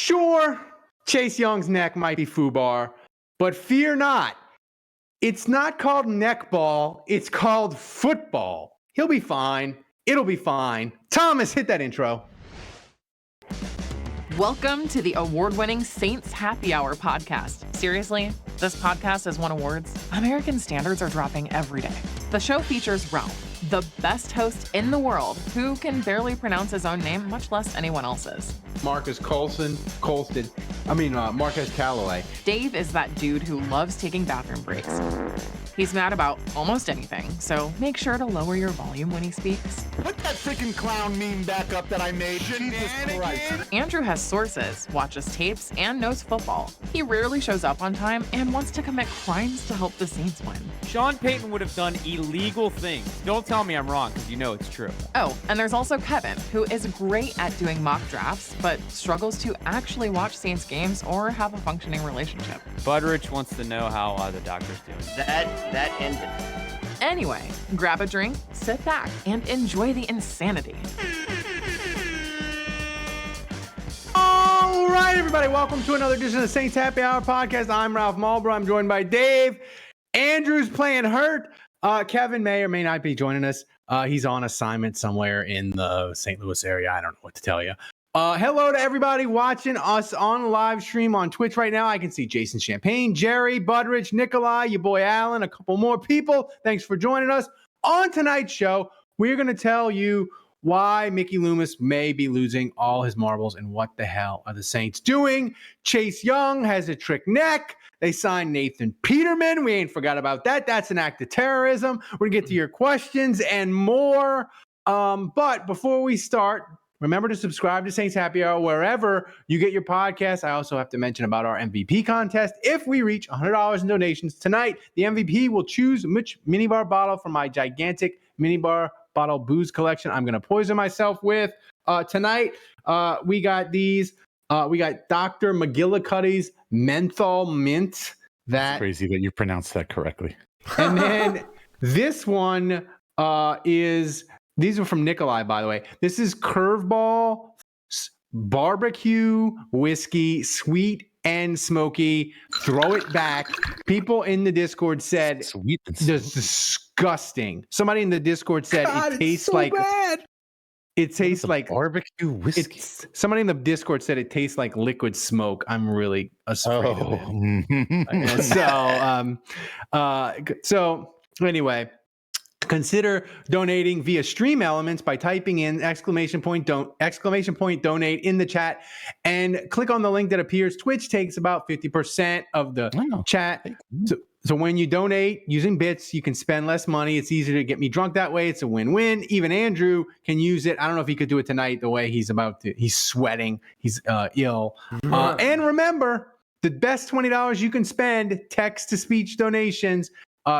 Sure, Chase Young's neck might be FUBAR, but fear not. It's not called neckball. It's called football. He'll be fine. It'll be fine. Thomas, hit that intro. Welcome to the award-winning Saints Happy Hour podcast. Seriously, this podcast has won awards. American standards are dropping every day. The show features Ralph, the best host in the world, who can barely pronounce his own name, much less anyone else's. Marcus Calloway. Dave is that dude who loves taking bathroom breaks. He's mad about almost anything, so make sure to lower your volume when he speaks. Put that freaking clown meme back up that I made. Jesus Christ. Andrew has sources, watches tapes, and knows football. He rarely shows up on time and wants to commit crimes to help the Saints win. Sean Payton would have done illegal things. Don't tell me I'm wrong, because you know it's true. Oh, and there's also Kevin, who is great at doing mock drafts, but struggles to actually watch Saints games or have a functioning relationship. Budrich wants to know how the doctor's doing. That ended. Anyway, grab a drink, sit back, and enjoy the insanity. All right, everybody, welcome to another edition of the Saints Happy Hour podcast. I'm Ralph Marlborough. I'm joined by Dave. Andrew's playing hurt. Kevin may or may not be joining us. He's on assignment somewhere in the St. Louis area. I don't know what to tell you. Hello to everybody watching us on live stream on Twitch right now. I can see Jason Champagne, Jerry, Budrich, Nikolai, your boy Alan, a couple more people. Thanks for joining us. On tonight's show, we're going to tell you why Mickey Loomis may be losing all his marbles and what the hell are the Saints doing. Chase Young has a trick neck. They signed Nathan Peterman. We ain't forgot about that. That's an act of terrorism. We're going to get to your questions and more. But before we start, remember to subscribe to Saints Happy Hour wherever you get your podcast. I also have to mention about our MVP contest. If we reach $100 in donations tonight, the MVP will choose which minibar bottle from my gigantic minibar bottle booze collection I'm going to poison myself with. Tonight, we got these. We got Dr. McGillicuddy's Menthol Mint. That's crazy that you pronounced that correctly. And then this one is... These are from Nikolai, by the way. This is Curveball barbecue whiskey, sweet and smoky. Throw it back. People in the Discord said sweet and it's disgusting. Somebody in the Discord said it tastes so like bad. It tastes like barbecue whiskey. Somebody in the Discord said it tastes like liquid smoke. I'm really afraid of it. So anyway. Consider donating via Stream Elements by typing in exclamation point donate in the chat and click on the link that appears. Twitch takes about 50% of the chat. So when you donate using bits, you can spend less money. It's easier to get me drunk that way. It's a win-win. Even Andrew can use it. I don't know if he could do it tonight the way he's sweating. He's ill. And remember, the best $20 you can spend, text-to-speech donations.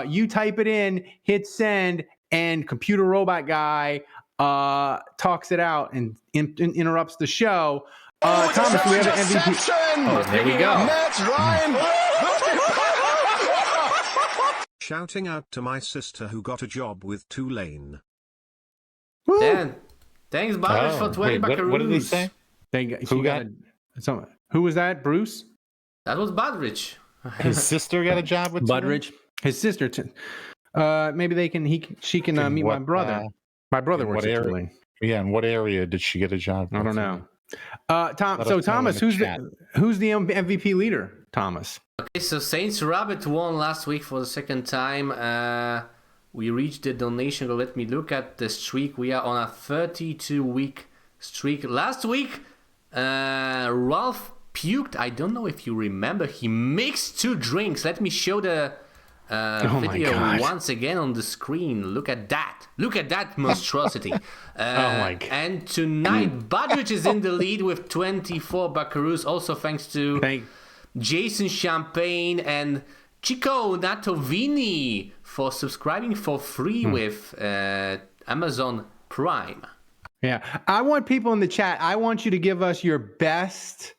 You type it in, hit send, and computer robot guy talks it out and interrupts the show. Thomas, do we have an MVP? Oh, there we go. Matt Ryan. Shouting out to my sister who got a job with Tulane. Dan, thanks, Budrich, for 20 buckaroos. What did he say? Who was that? Bruce? That was Budrich. His sister got a job with Budrich. His sister. Maybe she can meet my brother. My brother works at Tulane. Yeah, in what area did she get a job? I don't know. Thomas, who's the MVP leader? Thomas. Okay, so Saints Rabbit won last week for the second time. We reached the donation goal. Let me look at the streak. We are on a 32-week streak. Last week, Ralph puked. I don't know if you remember. He mixed 2 drinks. Let me show the video once again on the screen. Look at that. Look at that monstrosity. And tonight, Budrich is in the lead with 24 buckaroos. Also thanks to Jason Champagne and Chico Natovini for subscribing for free with Amazon Prime. Yeah. I want people in the chat. I want you to give us your best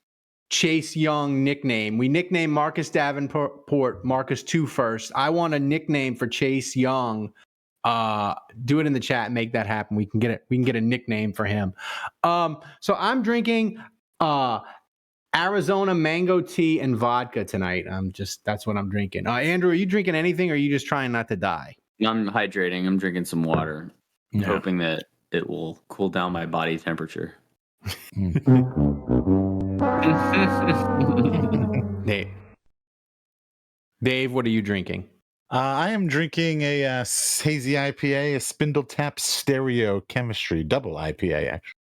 Chase Young nickname. We nicknamed Marcus Davenport Marcus 2 first. I want a nickname for Chase Young. Do it in the chat and make that happen. We can get it. We can get a nickname for him. So I'm drinking Arizona mango tea and vodka tonight. That's what I'm drinking. Andrew, are you drinking anything, or are you just trying not to die? I'm hydrating. I'm drinking some water, Yeah. hoping that it will cool down my body temperature. Dave, what are you drinking? I am drinking a hazy IPA, a Spindle Tap Stereo Chemistry double IPA. Actually,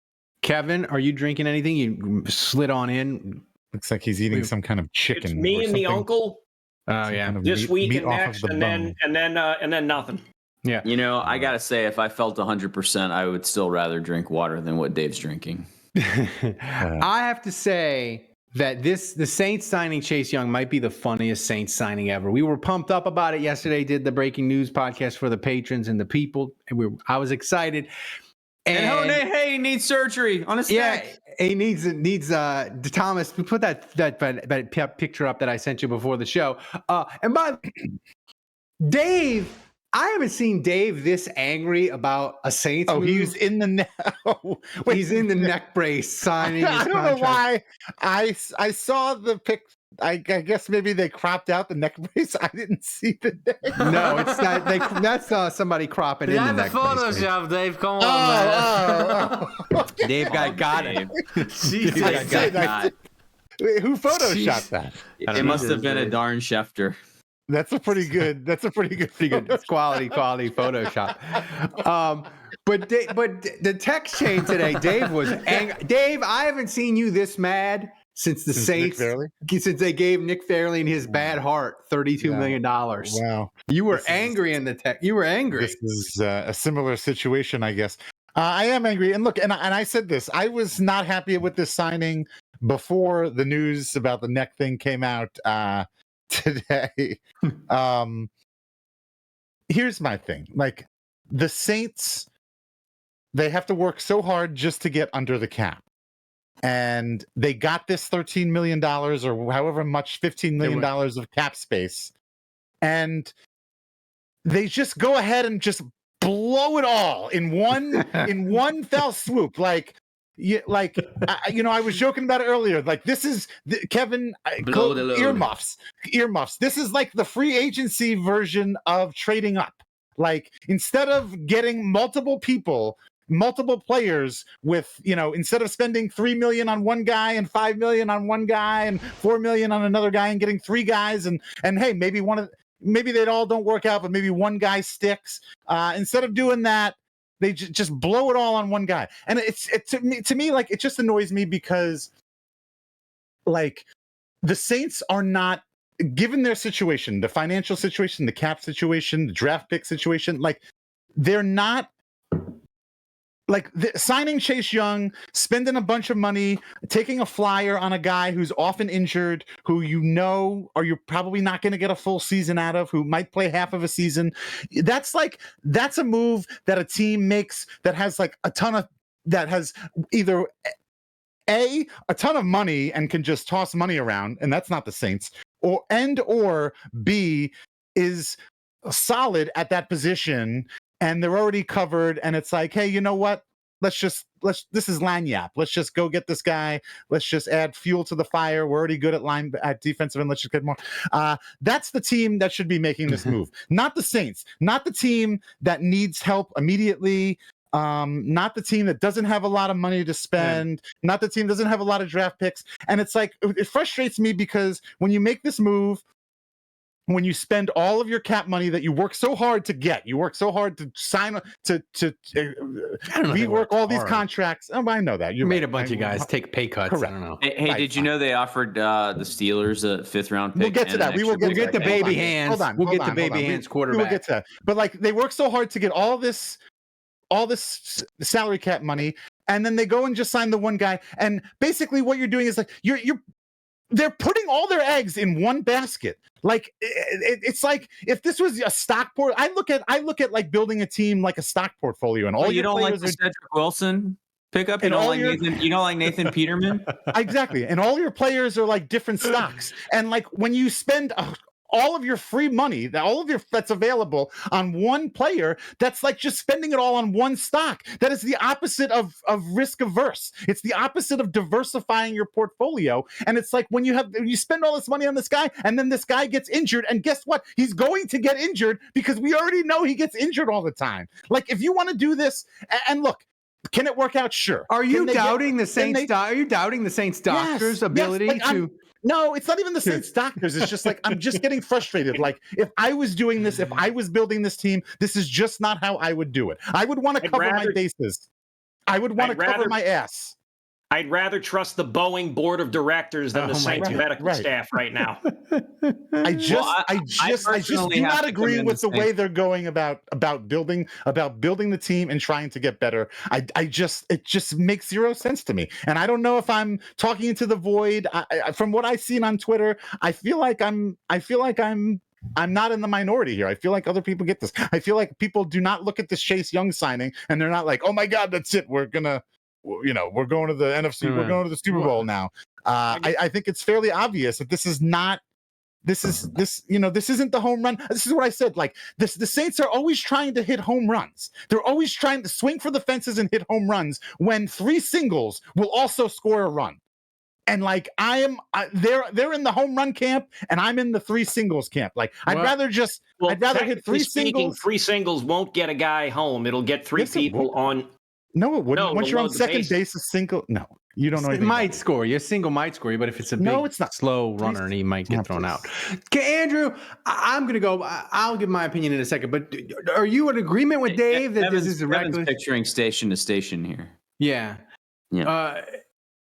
Kevin, are you drinking anything? You slid on in. looks like he's eating some kind of chicken. It's me or and the something. uncle Oh yeah, kind of this week meat and off of next, the and bone. then nothing. yeah. You know, I gotta say, if I felt 100%, I would still rather drink water than what Dave's drinking. I have to say that the Saints signing Chase Young might be the funniest Saints signing ever. We were pumped up about it yesterday. Did the breaking news podcast for the patrons and the people, and I was excited. And hey, he needs surgery on his neck. Yeah, he needs Thomas. Put that picture up that I sent you before the show. And by Dave, I haven't seen Dave this angry about a Saints. Oh, move. he's in the neck. Wait, He's in the neck brace signing. I his don't know contract. why. I saw the pic. I guess maybe they cropped out the neck brace. I didn't see the neck. No, it's not. That's somebody cropping in the Behind the neck brace. Photoshop, Dave. Come on, man. Dave got it. Jesus. I did. Wait, who photoshopped that? It must have been a darn Schefter. That's a pretty good. Pretty good. It's quality Photoshop. But the text chain today, Dave was angry. Dave, I haven't seen you this mad since the Saints, since they gave Nick Fairley and his bad heart $32 million. Wow, you were angry in the text. You were angry. This is a similar situation, I guess. I am angry, and look, and I said this. I was not happy with this signing before the news about the neck thing came out today. Here's my thing: like the Saints, they have to work so hard just to get under the cap. And they got this $13 million or however much, $15 million of cap space. And they just go ahead and just blow it all in one fell swoop. Like, I was joking about it earlier. Like, this is Kevin, earmuffs. This is like the free agency version of trading up. Like, instead of getting multiple players with, instead of spending $3 million on one guy and $5 million on one guy and $4 million on another guy and getting three guys and hey, maybe they all don't work out, but maybe one guy sticks. Instead of doing that, they just blow it all on one guy. And to me, like, it just annoys me because, like, the Saints are not, given their situation, the financial situation, the cap situation, the draft pick situation, like, they're not. Like signing Chase Young, spending a bunch of money, taking a flyer on a guy who's often injured, who or you're probably not going to get a full season out of, who might play half of a season. That's a move that a team makes that has like that has either a ton of money and can just toss money around, and that's not the Saints, or B is solid at that position. And they're already covered, and it's like, hey, you know what? This is Lanyap. Let's just go get this guy. Let's just add fuel to the fire. We're already good at defensive end. Let's just get more. That's the team that should be making this move, not the Saints, not the team that needs help immediately. Not the team that doesn't have a lot of money to spend, not the team that doesn't have a lot of draft picks. And it's like, it frustrates me because when you make this move, when you spend all of your cap money that you work so hard to get, you work so hard to sign, to rework all these contracts. Oh, I know that. You made a bunch of guys take pay cuts. Correct. I don't know. Hey, did you know they offered the Steelers a 5th-round pick? We'll get to that. We'll get the baby hands. We'll get the baby hands quarterback. We'll get to that. But like, they work so hard to get all this salary cap money, and then they go and just sign the one guy. And basically, what you're doing is like they're putting all their eggs in one basket. Like it's like if this was a stock port, I look at like building a team like a stock portfolio, and all you don't like the Cedric Wilson pickup. You don't like Nathan Peterman. Exactly, and all your players are like different stocks. And like when you spend all of your free money, that's available on one player, that's like just spending it all on one stock. That is the opposite of risk averse. It's the opposite of diversifying your portfolio. And it's like when you spend all this money on this guy, and then this guy gets injured, and guess what? He's going to get injured because we already know he gets injured all the time. Like, if you want to do this, and look, can it work out? Sure. Are you doubting the Saints? Are you doubting the Saints doctors' ability to? No, it's not even the Saints doctors. It's just like, I'm just getting frustrated. Like, if I was doing this, if I was building this team, this is just not how I would do it. I would want to cover my bases. I would want to cover my ass. I'd rather trust the Boeing board of directors than the Saints medical staff right now. I just do not agree with the way they're going about building the team and trying to get better. It just makes zero sense to me. And I don't know if I'm talking into the void. From what I've seen on Twitter, I feel like I'm not in the minority here. I feel like other people get this. I feel like people do not look at this Chase Young signing and they're not like, oh my God, that's it. We're going to the NFC. We're going to the Super Bowl now. I think it's fairly obvious that this isn't the home run. This is what I said. Like, the Saints are always trying to hit home runs. They're always trying to swing for the fences and hit home runs when three singles will also score a run. And like, they're in the home run camp and I'm in the three singles camp. Like, I'd rather hit three singles. Three singles won't get a guy home. It'll get three people on. No, it wouldn't. Once you're on second base, a single. No, you don't know. It might score. Your single might score you, but if it's a it's not slow runner, and he might get thrown out. Okay, Andrew, I'm gonna go. I'll give my opinion in a second. But are you in agreement with Dave that this is a reckless? Picturing station to station here. Yeah.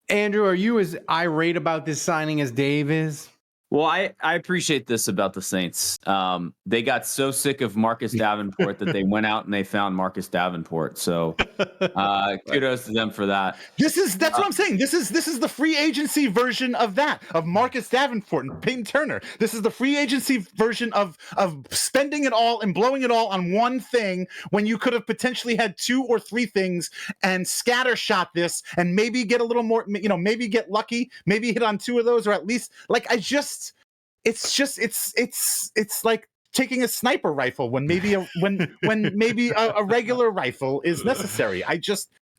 Andrew, are you as irate about this signing as Dave is? Well, I appreciate this about the Saints. They got so sick of Marcus Davenport that they went out and they found Marcus Davenport. So kudos to them for that. That's what I'm saying. This is the free agency version of Marcus Davenport and Peyton Turner. This is the free agency version of spending it all and blowing it all on one thing when you could have potentially had two or three things and scattershot this and maybe get a little more, maybe get lucky, maybe hit on two of those, or at least it's like taking a sniper rifle when maybe a regular rifle is necessary.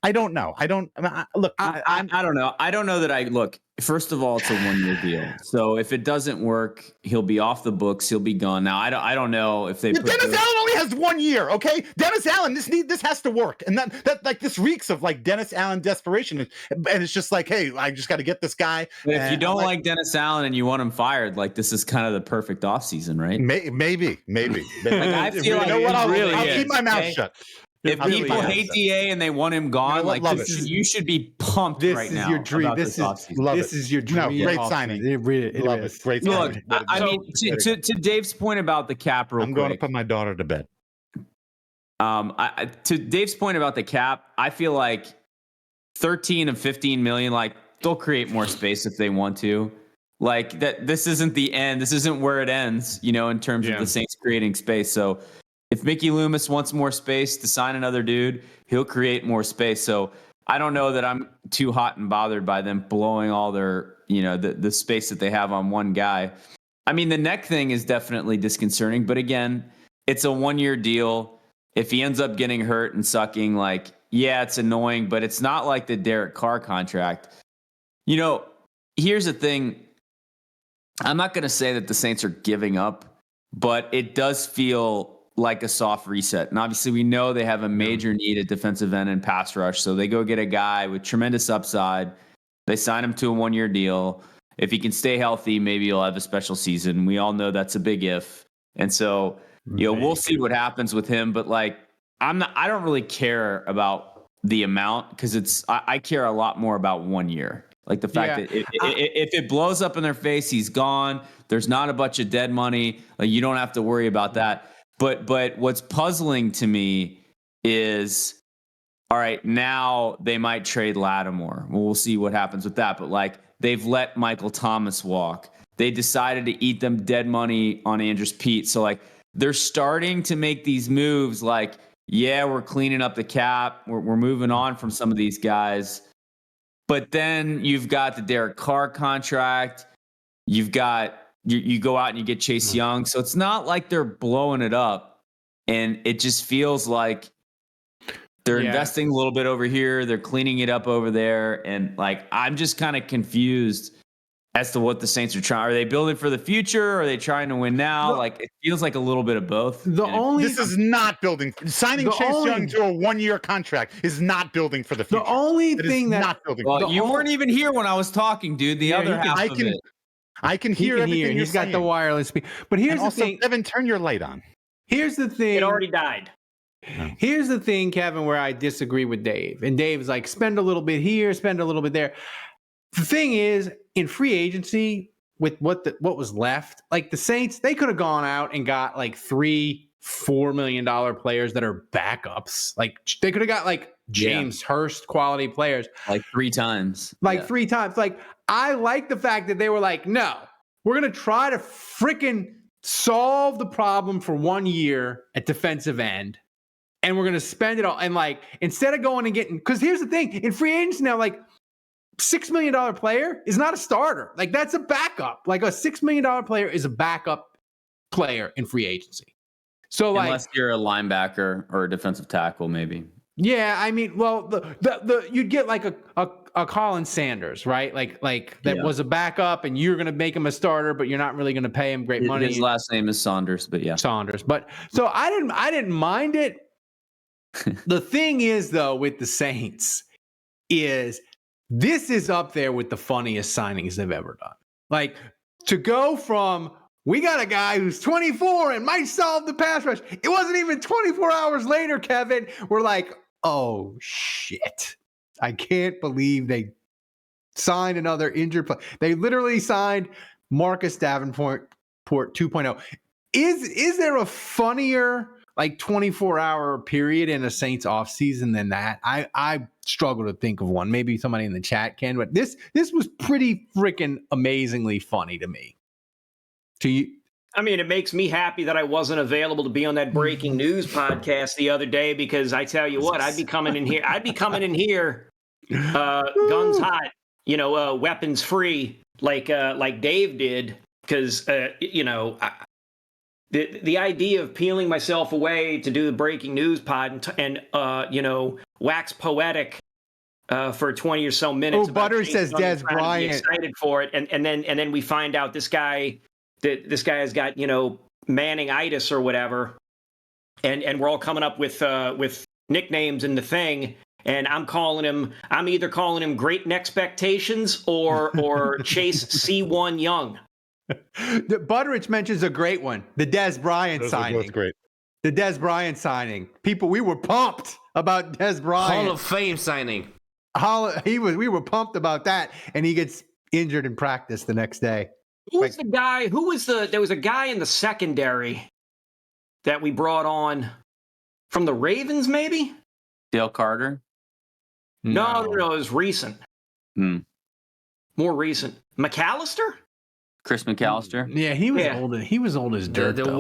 I don't know. I don't know. I don't know that first of all, it's a 1-year deal. So if it doesn't work, he'll be off the books. He'll be gone. Now, I don't know if they. Dennis Allen only has 1 year. Okay, Dennis Allen. This has to work, and that like this reeks of like Dennis Allen desperation, and it's just like, hey, I just got to get this guy. But if you don't like Dennis Allen and you want him fired, like this is kind of the perfect offseason, right? Maybe. Like, I feel like I'll keep my mouth shut. If people hate DA and they want him gone, you should be pumped right now. This is your dream. This is your dream. No, great signing. It is. Great Look, signing. I mean, to Dave's point about the cap, I'm going to put my daughter to bed. To Dave's point about the cap, I feel like 13 of 15 million, like they'll create more space if they want to. Like that, this isn't the end. This isn't where it ends, in terms of the Saints creating space. So if Mickey Loomis wants more space to sign another dude, he'll create more space. So I don't know that I'm too hot and bothered by them blowing all their, the space that they have on one guy. I mean, the neck thing is definitely disconcerting, but again, it's a 1-year deal. If he ends up getting hurt and sucking, it's annoying, but it's not like the Derek Carr contract. Here's the thing. I'm not going to say that the Saints are giving up, but it does feel like a soft reset. And obviously we know they have a major need at defensive end and pass rush. So they go get a guy with tremendous upside. They sign him to a 1-year deal. If he can stay healthy, maybe he'll have a special season. We all know that's a big if. And so, we'll see what happens with him. But I don't really care about the amount because I care a lot more about 1 year. Like the fact that if it blows up in their face, he's gone. There's not a bunch of dead money. Like you don't have to worry about that. But what's puzzling to me is, all right, now they might trade Lattimore. Well, we'll see what happens with that. But they've let Michael Thomas walk. They decided to eat them dead money on Andrews Pete. So they're starting to make these moves. We're cleaning up the cap. We're moving on from some of these guys. But then you've got the Derek Carr contract. You've got you go out and you get Chase Young. So it's not like they're blowing it up. And it just feels like they're investing a little bit over here. They're cleaning it up over there. And like, I'm just kind of confused as to what the Saints are trying. Are they building for the future? Or are they trying to win now? Like, it feels like a little bit of both. This is not building. Signing Chase Young to a 1-year contract is not building for the future. The only thing not building. Well, you weren't even here when I was talking, dude. The other half of it. I can hear everything. He's got the wireless speaker. But here's the thing. Kevin, turn your light on. Here's the thing. It already died. Here's the thing, Kevin, where I disagree with Dave. And Dave's like, spend a little bit here, spend a little bit there. The thing is, in free agency, with what was left, like the Saints, they could have gone out and got like $3-4 million players that are backups. Like they could have got like James Hurst quality players. Like 3 times. Like 3 times. Like I like the fact that they were like, no, we're going to try to freaking solve the problem for 1 year at defensive end. And we're going to spend it all. And like, instead of going and getting, because here's the thing, in free agency now, like $6 million player is not a starter. Like that's a backup. Like a $6 million player is a backup player in free agency. So like, unless you're a linebacker or a defensive tackle, maybe. Yeah, I mean, well, the you'd get like a Colin Sanders, right? Like that was a backup, and you're gonna make him a starter, but you're not really gonna pay him great money. His last name is Saunders, but yeah, Saunders. But so I didn't mind it. The thing is, though, with the Saints, is this is up there with the funniest signings they've ever done. Like to go from we got a guy who's 24 and might solve the pass rush. It wasn't even 24 hours later, Kevin. We're like, oh shit! I can't believe they signed another injured player. They literally signed Marcus Davenport 2.0. Is there a funnier like 24-hour period in a Saints offseason than that? I struggle to think of one. Maybe somebody in the chat can, but this was pretty freaking amazingly funny to me. To you, I mean, it makes me happy that I wasn't available to be on that breaking news podcast the other day, because I tell you what, I'd be coming in here guns hot, weapons free, like Dave did, because the idea of peeling myself away to do the breaking news pod and wax poetic for 20 or so minutes. Oh, Butter says Dez Bryant. Excited for it, and then we find out this guy has got Manning-itis or whatever, and we're all coming up with nicknames in the thing, and I'm either calling him Great Expectations or Chase C1 Young. Butteridge mentions a great one, the Dez Bryant signing. Those are both great. The Dez Bryant signing. People, we were pumped about Dez Bryant. Hall of Fame signing. We were pumped about that, and he gets injured in practice the next day. Who was the guy? There was a guy in the secondary that we brought on from the Ravens, maybe? Dale Carter? No, it was recent. More recent. McAllister? Chris McAllister? Yeah, he was old. He was old as dirt. The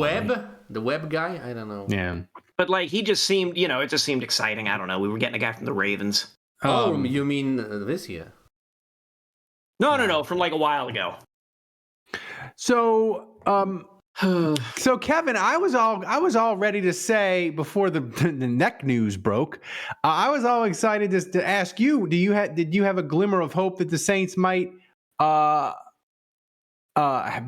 Webb guy? I don't know. Yeah. But like he just seemed, it just seemed exciting. I don't know. We were getting a guy from the Ravens. You mean this year? No, from like a while ago. So, so Kevin, I was all ready to say before the neck news broke. I was all excited to ask you, did you have a glimmer of hope that the Saints might,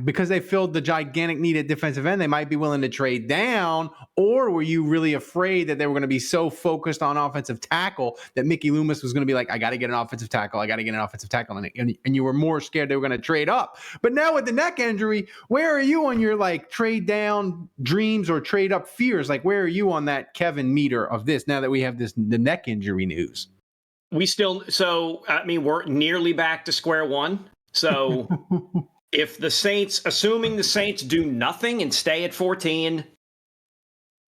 because they filled the gigantic need at defensive end, they might be willing to trade down? Or were you really afraid that they were going to be so focused on offensive tackle that Mickey Loomis was going to be like, I got to get an offensive tackle. And you were more scared they were going to trade up. But now with the neck injury, where are you on your like trade down dreams or trade up fears? Like, where are you on that Kevin meter of this now that we have the neck injury news? We're nearly back to square one. So if the Saints, assuming the Saints do nothing and stay at 14,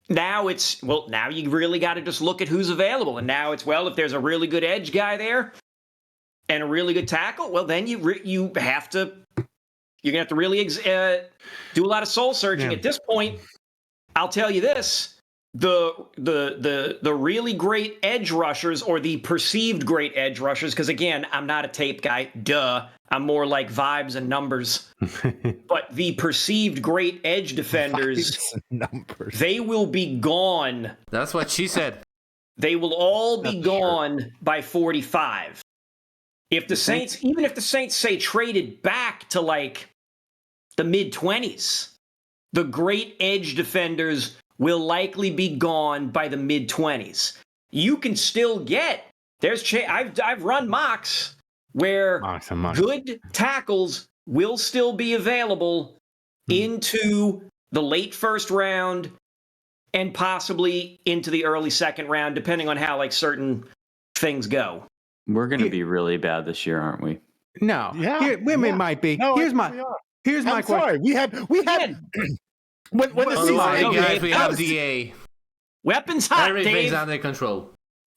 now you really got to just look at who's available. And now it's, if there's a really good edge guy there and a really good tackle, well, then you're going to have to really do a lot of soul searching. At this point, I'll tell you this, the really great edge rushers or the perceived great edge rushers, because again, I'm not a tape guy, duh. I'm more like vibes and numbers. But the perceived great edge defenders, they will be gone. That's what she said. They will all be gone by 45. If the Saints, even if the Saints say traded back to like the mid-20s, the great edge defenders will likely be gone by the mid-20s. You can still get, I've run mocks where good tackles will still be available into the late first round and possibly into the early second round, depending on how like certain things go. We're going to be really bad this year, aren't we? No. Yeah. Women might be. No, Here's my question. Sorry. We had when the season guys, we have DA. Weapons hot, Everything's Dave. under control.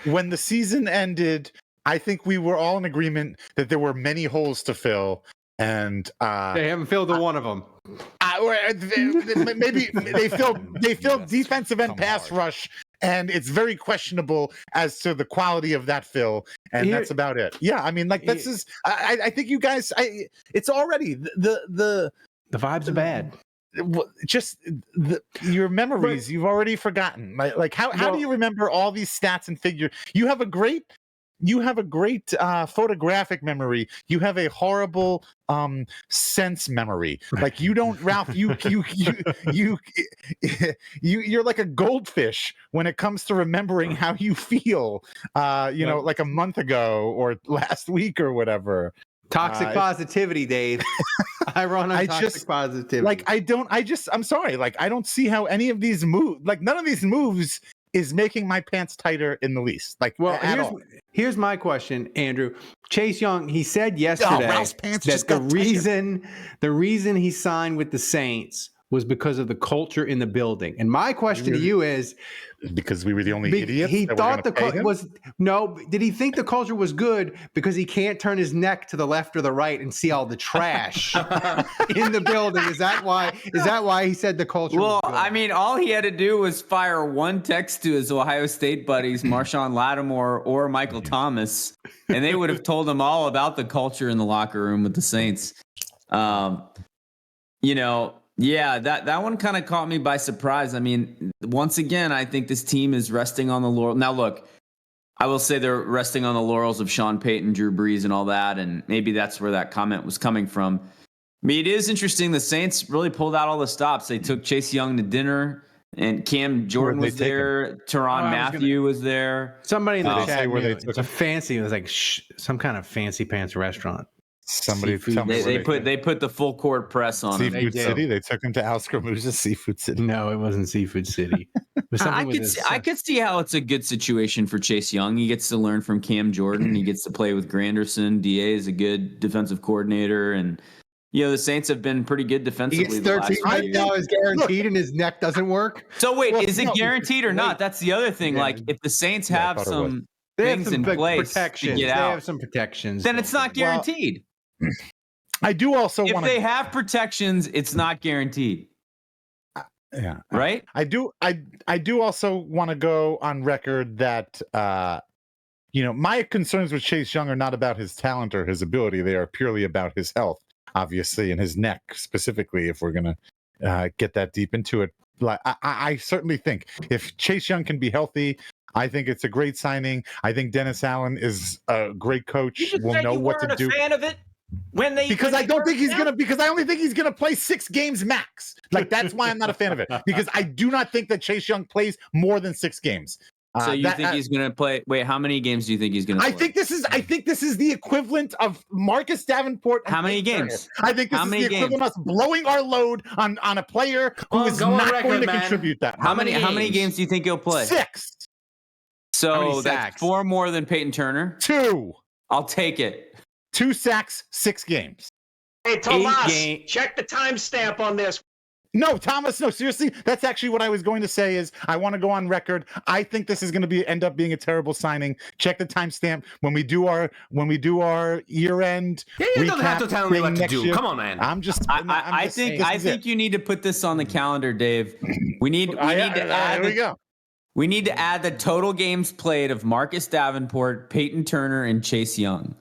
When the season ended, I think we were all in agreement that there were many holes to fill, and They haven't filled one of them. maybe they filled defensive end pass rush, and it's very questionable as to the quality of that fill, and that's about it. Yeah, I mean, like this is. I think you guys. It's already the vibes are bad. Just your memories you've already forgotten. Like how do you remember all these stats and figures? You have a great photographic memory. You have a horrible sense memory. Like you don't, Ralph. You're like a goldfish when it comes to remembering how you feel. Like a month ago or last week or whatever. Toxic positivity, Dave. I run on toxic positivity. Like I'm sorry. Like I don't see how any of these moves. Like none of these moves is making my pants tighter in the least. Like, well, here's my question, Andrew. Chase Young, he said yesterday that the reason he signed with the Saints was because of the culture in the building. And my question to you is, because we were the only idiots. He thought the culture was Did he think the culture was good because he can't turn his neck to the left or the right and see all the trash in the building? Is that why he said the culture? Well, was good? I mean, all he had to do was fire one text to his Ohio State buddies, Marshawn Lattimore or Michael Thomas, and they would have told him all about the culture in the locker room with the Saints. Yeah, that one kind of caught me by surprise. I mean, once again, I think this team is resting on the laurels. Now, look, I will say they're resting on the laurels of Sean Payton, Drew Brees, and all that, and maybe that's where that comment was coming from. I mean, it is interesting. The Saints really pulled out all the stops. They took Chase Young to dinner, and Cam Jordan was there. Teron Matthew was there. Somebody in the chat where it was like some kind of fancy pants restaurant. Somebody they put the full court press on Seafood City. They took him to Al Scaramouche's Seafood City. No, it wasn't Seafood City. I could see how it's a good situation for Chase Young. He gets to learn from Cam Jordan. He gets to play with Granderson. DA is a good defensive coordinator, and the Saints have been pretty good defensively. He gets $13 million guaranteed, and his neck doesn't work. So wait, is it guaranteed or not? That's the other thing. Yeah. Like if the Saints have some things in place to get out, they have some protections. Then it's not guaranteed. I do also want. If they have protections, it's not guaranteed. Yeah. Right. I do also want to go on record that my concerns with Chase Young are not about his talent or his ability. They are purely about his health, obviously, and his neck specifically. If we're gonna get that deep into it, like I certainly think if Chase Young can be healthy, I think it's a great signing. I think Dennis Allen is a great coach. Will know what to do. A fan of it? Because I only think he's gonna play 6 games max. Like that's why I'm not a fan of it. Because I do not think that Chase Young plays more than 6 games. So you think he's gonna play? Wait, how many games do you think he's gonna play? I think this is the equivalent of Marcus Davenport. How many games? I think this is the equivalent of us blowing our load on a player who is not going to contribute that. How many games do you think he'll play? 6. So that's 4 more than Peyton Turner. 2. I'll take it. 2 sacks, 6 games. Hey, Tomas, check the timestamp on this. No, Thomas, no, seriously. That's actually what I was going to say is I want to go on record. I think this is going to end up being a terrible signing. Check the timestamp when we do our year end. Yeah, you don't have to tell me what to do. Year. Come on, man. I think you need to put this on the calendar, Dave. We need to add. Here we go. We need to add the total games played of Marcus Davenport, Peyton Turner, and Chase Young.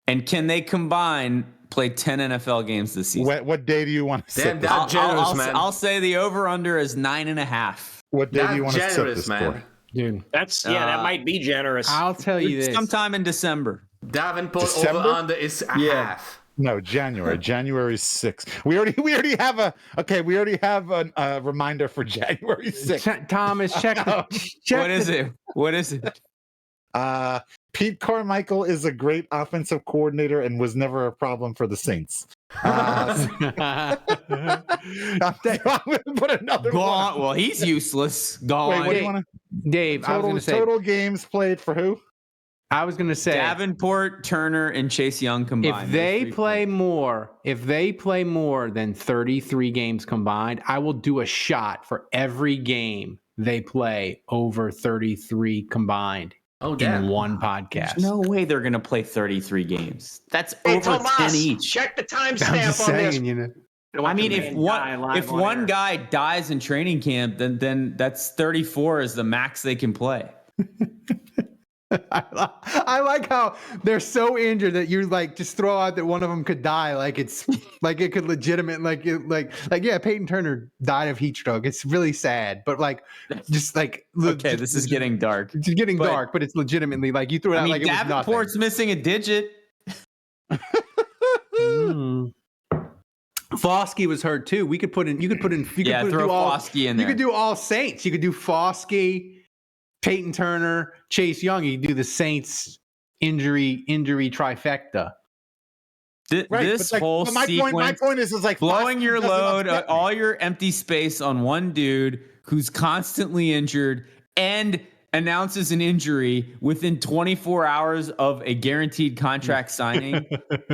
And can they combine play 10 NFL games this season? What day do you want to set this? That's generous, man. I'll say the over-under is 9.5. What day do you That's want to set generous, this man. for? Dude, that might be generous. I'll tell you this. Sometime in December. Davenport December? over under is a half. No, January 6th. We already have a reminder for January 6th. Thomas, check. What is it? What is it? Pete Carmichael is a great offensive coordinator and was never a problem for the Saints. I'm gonna put another Gone. one. Well, he's useless. Gone. Wait, what do you want to? Dave, I was going to say. Total games played for who? I was going to say. Davenport, Turner, and Chase Young combined. If they play more than 33 games combined, I will do a shot for every game they play over 33 combined. Oh, damn. In one podcast. There's no way they're going to play 33 games. That's over 10 each. Check the I'm just timestamp on this. saying, you know. I mean, if one guy dies in training camp, then that's 34 is the max they can play. I like how they're so injured that you like just throw out that one of them could die. Like it's like it could legitimate like yeah, Peyton Turner died of heat stroke. It's really sad, but like just like okay, this is getting dark. It's getting dark, but it's legitimately like you threw it out like it was nothing. Davenport's missing a digit. Foskey was hurt too. You could throw Foskey in there. You could do all Saints. You could do Foskey, Peyton Turner, Chase Young. You do the Saints injury trifecta. This whole sequence. My point is like blowing your load, all your empty space on one dude who's constantly injured and announces an injury within 24 hours of a guaranteed contract signing.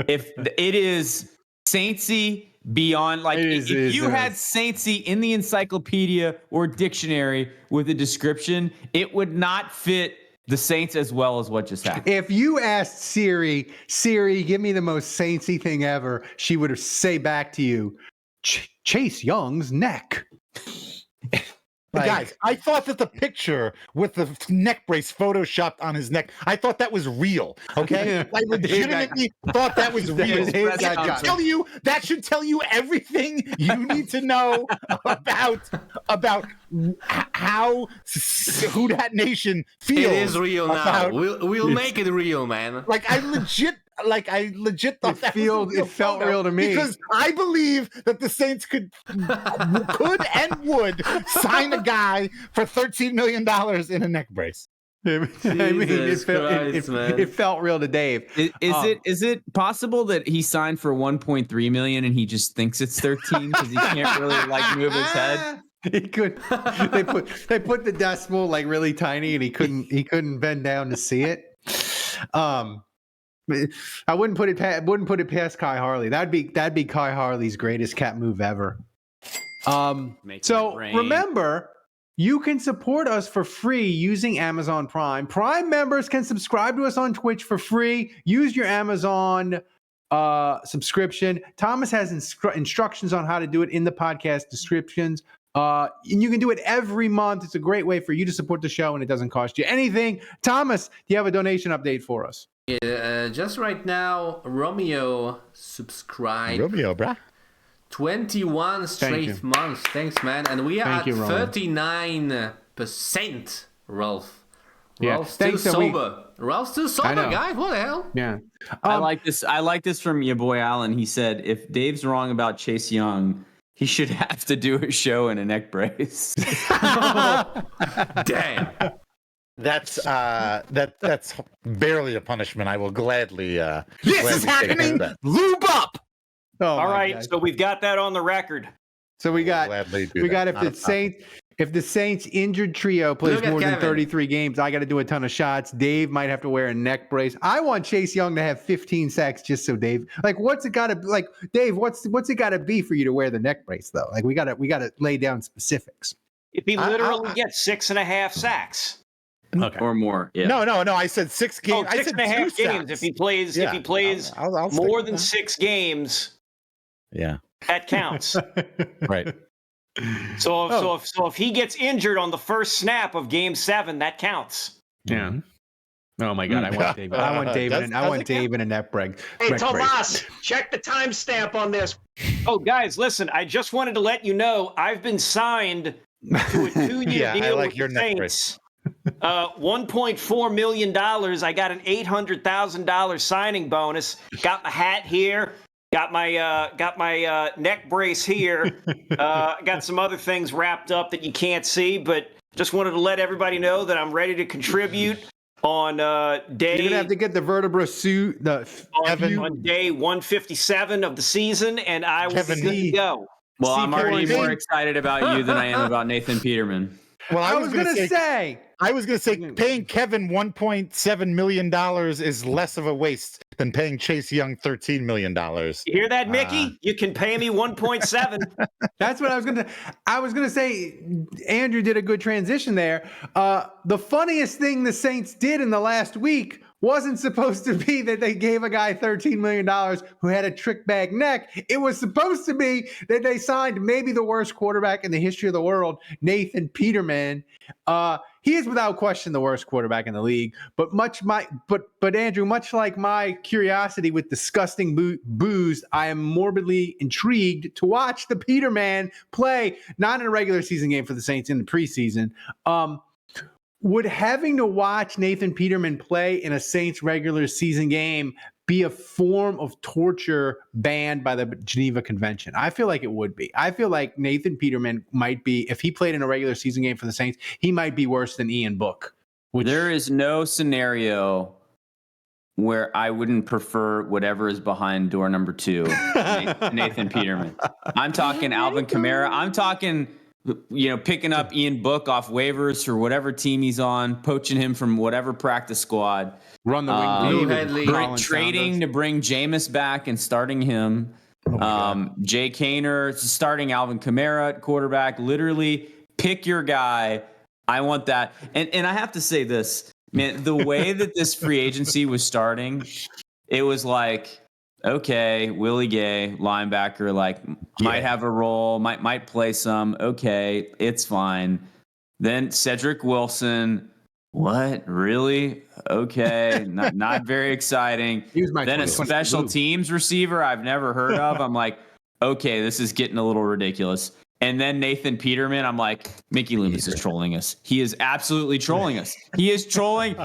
If it is Saintsy beyond, like if you had Saintsy in the encyclopedia or dictionary with a description, it would not fit the Saints as well as what just happened. If you asked Siri, give me the most Saintsy thing ever, she would say back to you, Chase Young's neck. Guys, I thought that the picture with the neck brace photoshopped on his neck, I thought that was real. Okay, I legitimately thought that was real. That should tell you everything you need to know about how who that nation feels. It is real now. We'll make it real, man. Like I legit thought it felt real to me because I believe that the Saints could and would sign a guy for $13 million in a neck brace. It felt real to Dave. Is it possible that he signed for 1.3 million and he just thinks it's 13 because he can't really like move his head? He could. They put the decimal like really tiny, and he couldn't bend down to see it. I wouldn't put it past Kai Harley. That'd be Kai Harley's greatest cat move ever. So remember, you can support us for free using Amazon Prime. Prime members can subscribe to us on Twitch for free. Use your Amazon subscription. Thomas has instructions on how to do it in the podcast descriptions. And you can do it every month. It's a great way for you to support the show, and it doesn't cost you anything. Thomas, do you have a donation update for us? Yeah, just right now, Romeo subscribed. Romeo, bruh. 21 straight months. Thanks, man. And we are at 39%, Ralph. Yeah. Ralph's still sober. Ralph's still sober, guys. What the hell? Yeah. I like this from your boy Alan. He said, if Dave's wrong about Chase Young, he should have to do a show in a neck brace. Damn. That's barely a punishment. I will gladly. This is happening. Lube up. Oh, all right, so we've got that on the record. So we got if the Saints injured trio plays more than 33 games, I got to do a ton of shots. Dave might have to wear a neck brace. I want Chase Young to have 15 sacks just so Dave. Like, what's it got to like, Dave? What's it got to be for you to wear the neck brace though? Like, we got to lay down specifics. If he literally gets 6.5 sacks. Okay. Or more. Yeah. No. I said 6 games. Oh, 6.5 games. If he plays, I'll more than 6 games, yeah, that counts. Right. So if he gets injured on the first snap of Game 7, that counts. Yeah. Oh my God, I want David. I want David in that break. Hey, Tomas, check the timestamp on this. Oh, guys, listen, I just wanted to let you know I've been signed to a 2-year deal with the Saints. $1.4 million. I got an $800,000 signing bonus. Got my hat here. Got my neck brace here. Got some other things wrapped up that you can't see, but just wanted to let everybody know that I'm ready to contribute on day. You're gonna have to get the vertebra suit. On day 157 of the season, and I will be good to go. Well, I'm already more excited about you than I am about Nathan Peterman. Well, I was gonna say paying Kevin $1.7 million is less of a waste than paying Chase Young $13 million. You hear that, Mickey? You can pay me 1.7. That's what I was gonna say. Andrew did a good transition there. The funniest thing the Saints did in the last week wasn't supposed to be that they gave a guy $13 million who had a trick bag neck. It was supposed to be that they signed maybe the worst quarterback in the history of the world, Nathan Peterman. He is without question the worst quarterback in the league. But Andrew, much like my curiosity with disgusting booze, I am morbidly intrigued to watch the Peterman play, not in a regular season game for the Saints, in the preseason. Would having to watch Nathan Peterman play in a Saints regular season game be a form of torture banned by the Geneva Convention? I feel like it would be. I feel like Nathan Peterman might be, if he played in a regular season game for the Saints, he might be worse than Ian Book. There is no scenario where I wouldn't prefer whatever is behind door number 2, Nathan Peterman. I'm talking Alvin Kamara. I'm talking, picking up Ian Book off waivers for whatever team he's on, poaching him from whatever practice squad. Run the wing. Trading to bring Jameis back and starting him. Jay Kaner, starting Alvin Kamara at quarterback. Literally, pick your guy. I want that. And I have to say this, man, the way that this free agency was starting, it was like, okay, Willie Gay, linebacker, might have a role, might play some. Okay, it's fine. Then Cedric Wilson. What? Really? Okay, not very exciting. Then a special teams receiver I've never heard of. I'm like, okay, this is getting a little ridiculous. And then Nathan Peterman, I'm like, Mickey Loomis is trolling us. He is absolutely trolling us. He is trolling.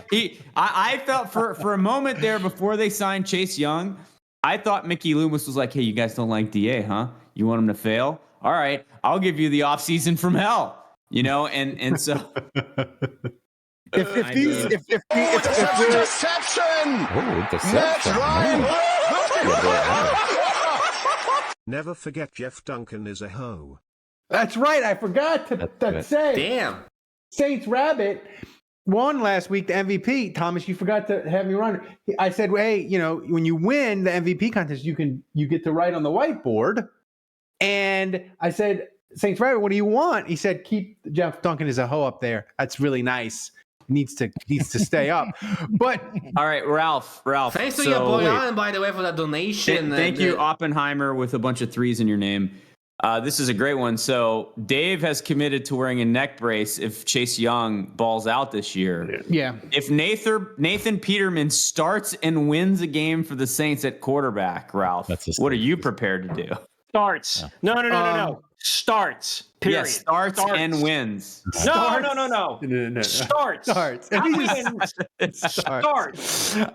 I felt for a moment there before they signed Chase Young, I thought Mickey Loomis was like, hey, you guys don't like DA, huh? You want him to fail? All right, I'll give you the offseason from hell. And so Never forget Jeff Duncan is a hoe. That's right. I forgot to say. Damn. Saints Rabbit won last week the MVP. Thomas, you forgot to have me run. I said, well, hey, when you win the MVP contest, you get to write on the whiteboard. And I said, Saints Rabbit, what do you want? He said, keep Jeff Duncan as a hoe up there. That's really nice. Needs to stay up. But all right, Ralph. Thanks to your boy Allen, by the way, for that donation. Thank you, Oppenheimer, with a bunch of 3s in your name. This is a great one. So Dave has committed to wearing a neck brace if Chase Young balls out this year. Yeah. If Nathan Peterman starts and wins a game for the Saints at quarterback, Ralph, what are you prepared to do? Starts. No. Starts. Period. Yeah, starts and wins. No. Starts. Starts.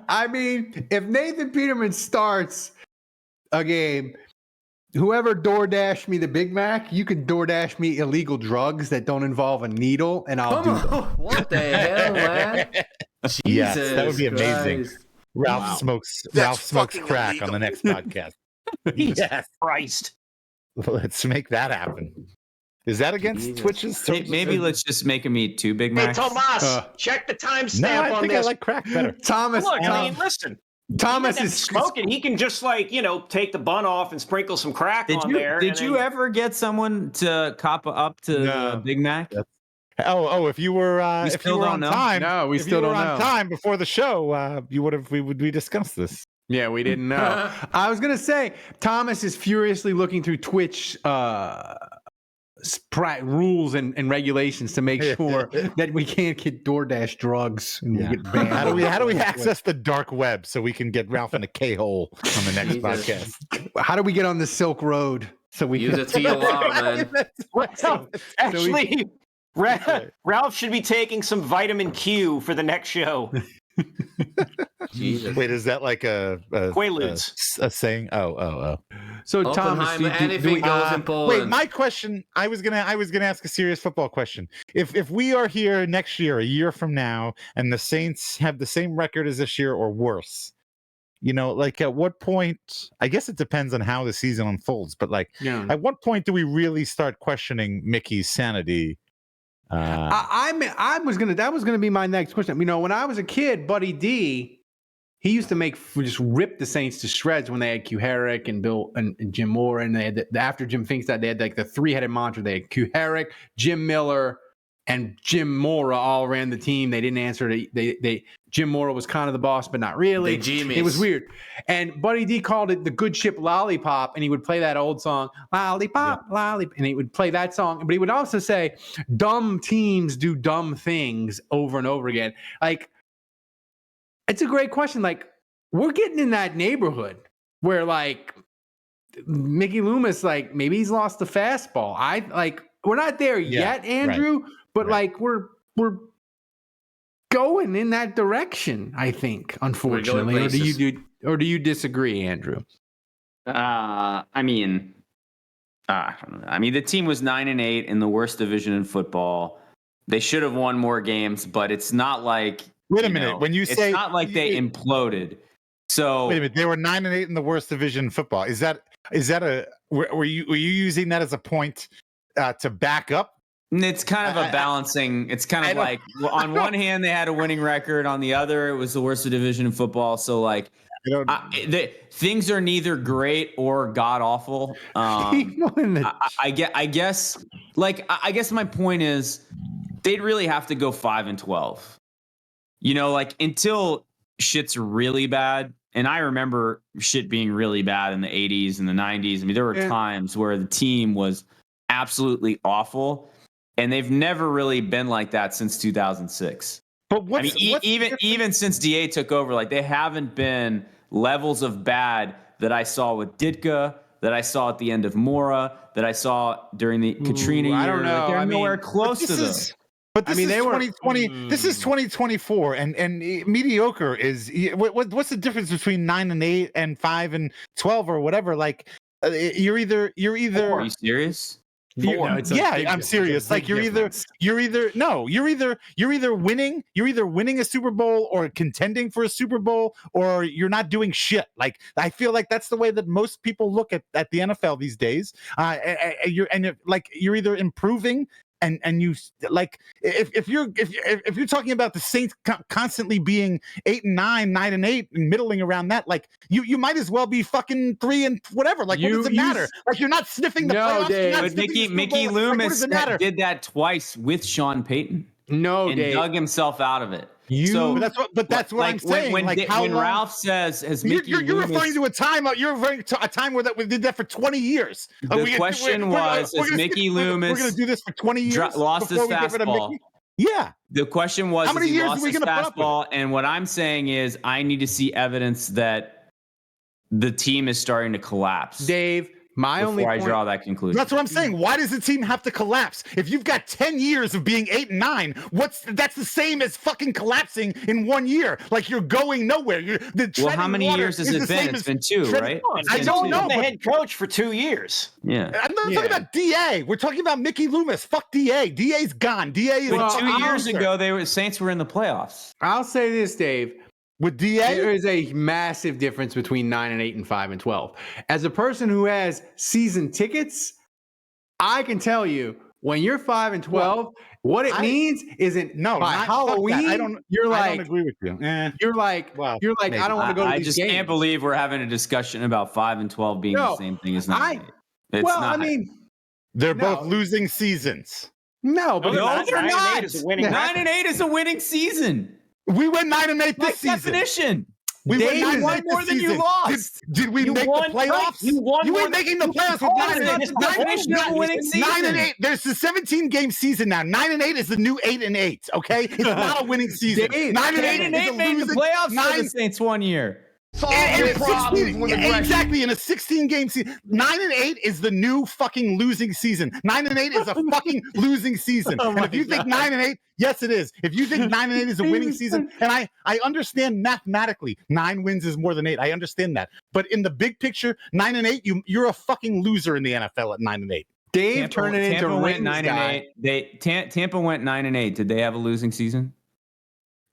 I mean, if Nathan Peterman starts a game, whoever DoorDash me the Big Mac, you can DoorDash me illegal drugs that don't involve a needle, and I'll do them. What the hell, man? Jesus, yes, that would be amazing. Christ. Ralph smokes crack on the next podcast. Yes, Christ. Let's make that happen. Is that against Twitch's? Maybe let's just make him eat 2 Big Macs. Hey, Tomas, check the timestamp I on think this. I like crack better. Thomas, Look, I mean, listen. Thomas is smoking. He can just take the bun off and sprinkle some crack on there. Did you ever get someone to cop up to the Big Mac? Oh, if you were on time, no, we still don't know. On time before the show, we discussed this. Yeah, we didn't know. I was gonna say Thomas is furiously looking through Twitch rules and regulations to make sure that we can't get DoorDash drugs and we get banned. How do we access the dark web so we can get Ralph in a K-hole on the next podcast? How do we get on the Silk Road so we Use a TOR, man. Actually, Ralph should be taking some vitamin Q for the next show. Jesus. Wait, is that like a Quaaludes. a saying? Oh. So Thomas, Oppenheimer, anything goes in Poland. Wait, my question. I was gonna ask a serious football question. If we are here next year, a year from now, and the Saints have the same record as this year or worse, like at what point? I guess it depends on how the season unfolds. But at what point do we really start questioning Mickey's sanity? that was gonna be my next question. When I was a kid, Buddy D, he used to just rip the Saints to shreds when they had Q Herrick and Bill and Jim Moore, and they had after Jim Finks died, they had like the three-headed monster. They had Q Herrick, Jim Miller, and Jim Mora all ran the team. They didn't answer. Jim Mora was kind of the boss, but not really. It was weird. And Buddy D called it the good ship lollipop, and he would play that old song, lollipop, lollipop, and he would play that song. But he would also say, dumb teams do dumb things over and over again. Like, it's a great question. Like, we're getting in that neighborhood where, like, Mickey Loomis, like, maybe he's lost the fastball. We're not there yet, Andrew, but like we're going in that direction, I think, unfortunately. Or do you disagree, Andrew? I don't know. I mean, the team was 9-8 in the worst division in football. They should have won more games, but it's not like wait a minute. When you say it's not like they imploded. So wait a minute, they were 9-8 in the worst division in football. Is that were you using that as a point to back up? It's kind of a balancing. It's kind of like on one hand they had a winning record, on the other it was the worst division in football. So like things are neither great or god awful. I guess my point is they'd really have to go 5-12. Like until shit's really bad. And I remember shit being really bad in the 80s and the 90s. I mean, there were times where the team was absolutely awful, and they've never really been like that since 2006. But even since DA took over, like they haven't been levels of bad that I saw with Ditka, that I saw at the end of Mora, that I saw during the Katrina year. I don't know. Like, they're nowhere close to those. But this is 2020. This is 2024, and mediocre is what's the difference between 9-8 and 5-12 or whatever? Like you're either. Are you serious? I'm serious. Like you're either winning a Super Bowl or contending for a Super Bowl, or you're not doing shit. Like I feel like that's the way that most people look at the NFL these days. You're either improving. And you like if you're talking about the Saints constantly being 8-9, 9-8, and middling around that, like you might as well be fucking 3 and whatever. Like what does it matter? Like you're not sniffing the playoffs. Dave, but Mickey Loomis did that twice with Sean Payton. And Dave dug himself out of it. That's what I'm saying. When Ralph says, "Has Mickey you're referring to a time? You're referring to a time where we did that for 20 years." The question was, "Has Mickey Loomis we're going to do this for 20 years? Lost his fastball?" Yeah. The question was, how many years lost his fastball? And what I'm saying is, I need to see evidence that the team is starting to collapse, Dave. Before I draw that conclusion. That's what I'm saying. Why does the team have to collapse? If you've got 10 years of being 8-9, that's the same as fucking collapsing in 1 year. Like you're going nowhere. How many years has it been? It's been 2, right? I don't know. The head coach for 2 years. Yeah. I'm not talking about DA. We're talking about Mickey Loomis. Fuck DA. DA's gone. DA is. But 2 years ago, Saints were in the playoffs. I'll say this, Dave. With DA, there is a massive difference between 9-8 and 5-12. As a person who has season tickets, I can tell you when you're 5-12, what it means isn't by Halloween. I don't agree with you. You're like, I don't want to go to these games. Can't believe we're having a discussion about 5-12 being the same thing as 9-8. They're both losing seasons. No, but they're not. 9-8 is a winning season. We went 9-8 this season. Definition. We Dave won is 9 more than you lost. Did we make the playoffs? You ain't making the playoffs with 9 and 8. Nine and 8. There's a 17-game season now. 9 and 8 is the new 8 and 8. Okay, it's not a winning season. 9 and 8 made the playoffs for the Saints one year. Exactly, in a 16-game season. 9 and 8 is the new fucking losing season. 9 and 8 is a fucking losing season. And if you think 9 and 8, yes, it is. If you think 9 and 8 is a winning season, and I understand mathematically 9 wins is more than 8. I understand that. But in the big picture, 9 and 8, you're a fucking loser in the NFL at 9 and 8. Dave turned it into went 9 and 8. Tampa went 9 and 8. Did they have a losing season?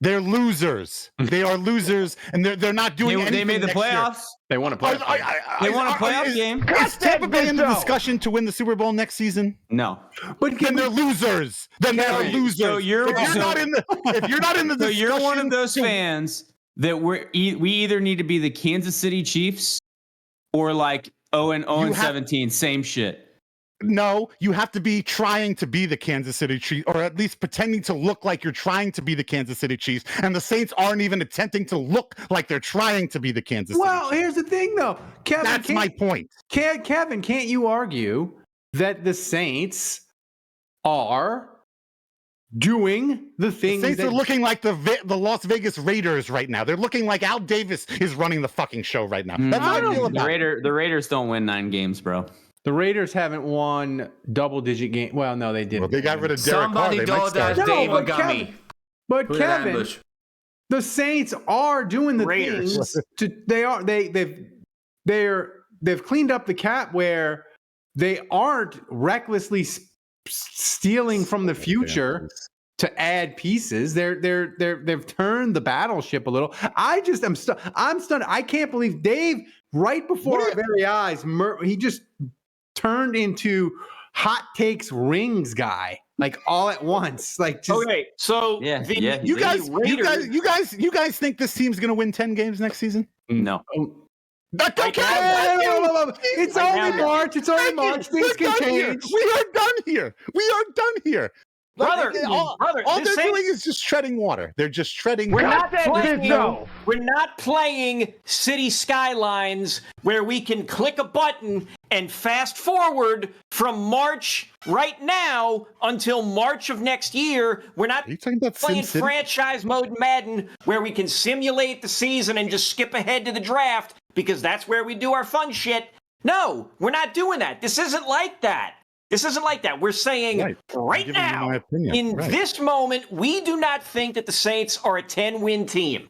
They're losers. They are losers, and they're not doing anything. They made the playoffs. They won a playoff game. They won a playoff game. Is Tampa Bay in the discussion to win the Super Bowl next season? No. But then they're losers. Then they are losers. So if you're not in the so discussion, you're one of those fans that we either need to be the Kansas City Chiefs or like 0-17, same shit. No, you have to be trying to be the Kansas City Chiefs, or at least pretending to look like you're trying to be the Kansas City Chiefs. And the Saints aren't even attempting to look like they're trying to be the Kansas City Chiefs. Here's the thing, though. Kevin, that's my point. Kevin, can't you argue that the Saints are doing the things? The Saints are looking like the Las Vegas Raiders right now. They're looking like Al Davis is running the fucking show right now. That's how I feel about it. The Raiders don't win 9 games, bro. The Raiders haven't won double-digit game. Well, no, they didn't. Well, they got rid of Derek Carr. Somebody told us Dave Agami. But Kevin, the Saints are doing the Raiders. things. They've cleaned up the cap where they aren't recklessly stealing from the future to add pieces. They've turned the battleship a little. I'm stunned. I can't believe Dave, right before our very eyes, he just turned into hot takes rings guy, like all at once. Like, just, okay, so you guys think this team's gonna win 10 games next season? No. It's only March. It's only March. Things can change. We are done here. Brother, all they're doing is just treading water. They're just treading We're water. We're not playing City Skylines where we can click a button and fast forward from March right now until March of next year. We're not playing franchise mode Madden where we can simulate the season and just skip ahead to the draft because that's where we do our fun shit. No, we're not doing that. This isn't like that. We're saying right now, in this moment, we do not think that the Saints are a 10-win team.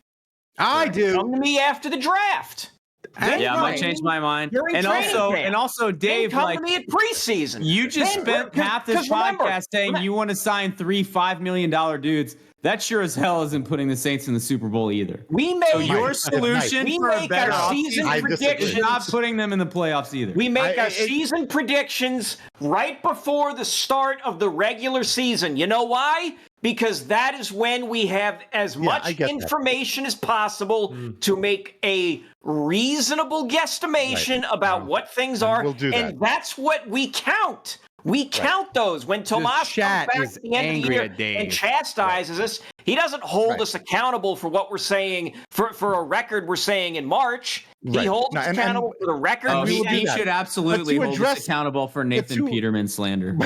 I do. Come to me after the draft. I might change my mind. And also, Dave, come to me at preseason. You just spent half this podcast saying you want to sign 3 $5 million dudes. That sure as hell isn't putting the Saints in the Super Bowl either. Your solution we for a make better our season predictions. is not putting them in the playoffs either. We make our season predictions right before the start of the regular season. You know why? Because that is when we have as much information as possible to make a reasonable guesstimation about what things are. And that's what we count. We count those when Tomas comes back at the end of the year and chastises us. He doesn't hold us accountable for what we're saying, for a record we're saying in March. He holds us accountable for the record. He should absolutely hold us accountable for Nathan Peterman slander.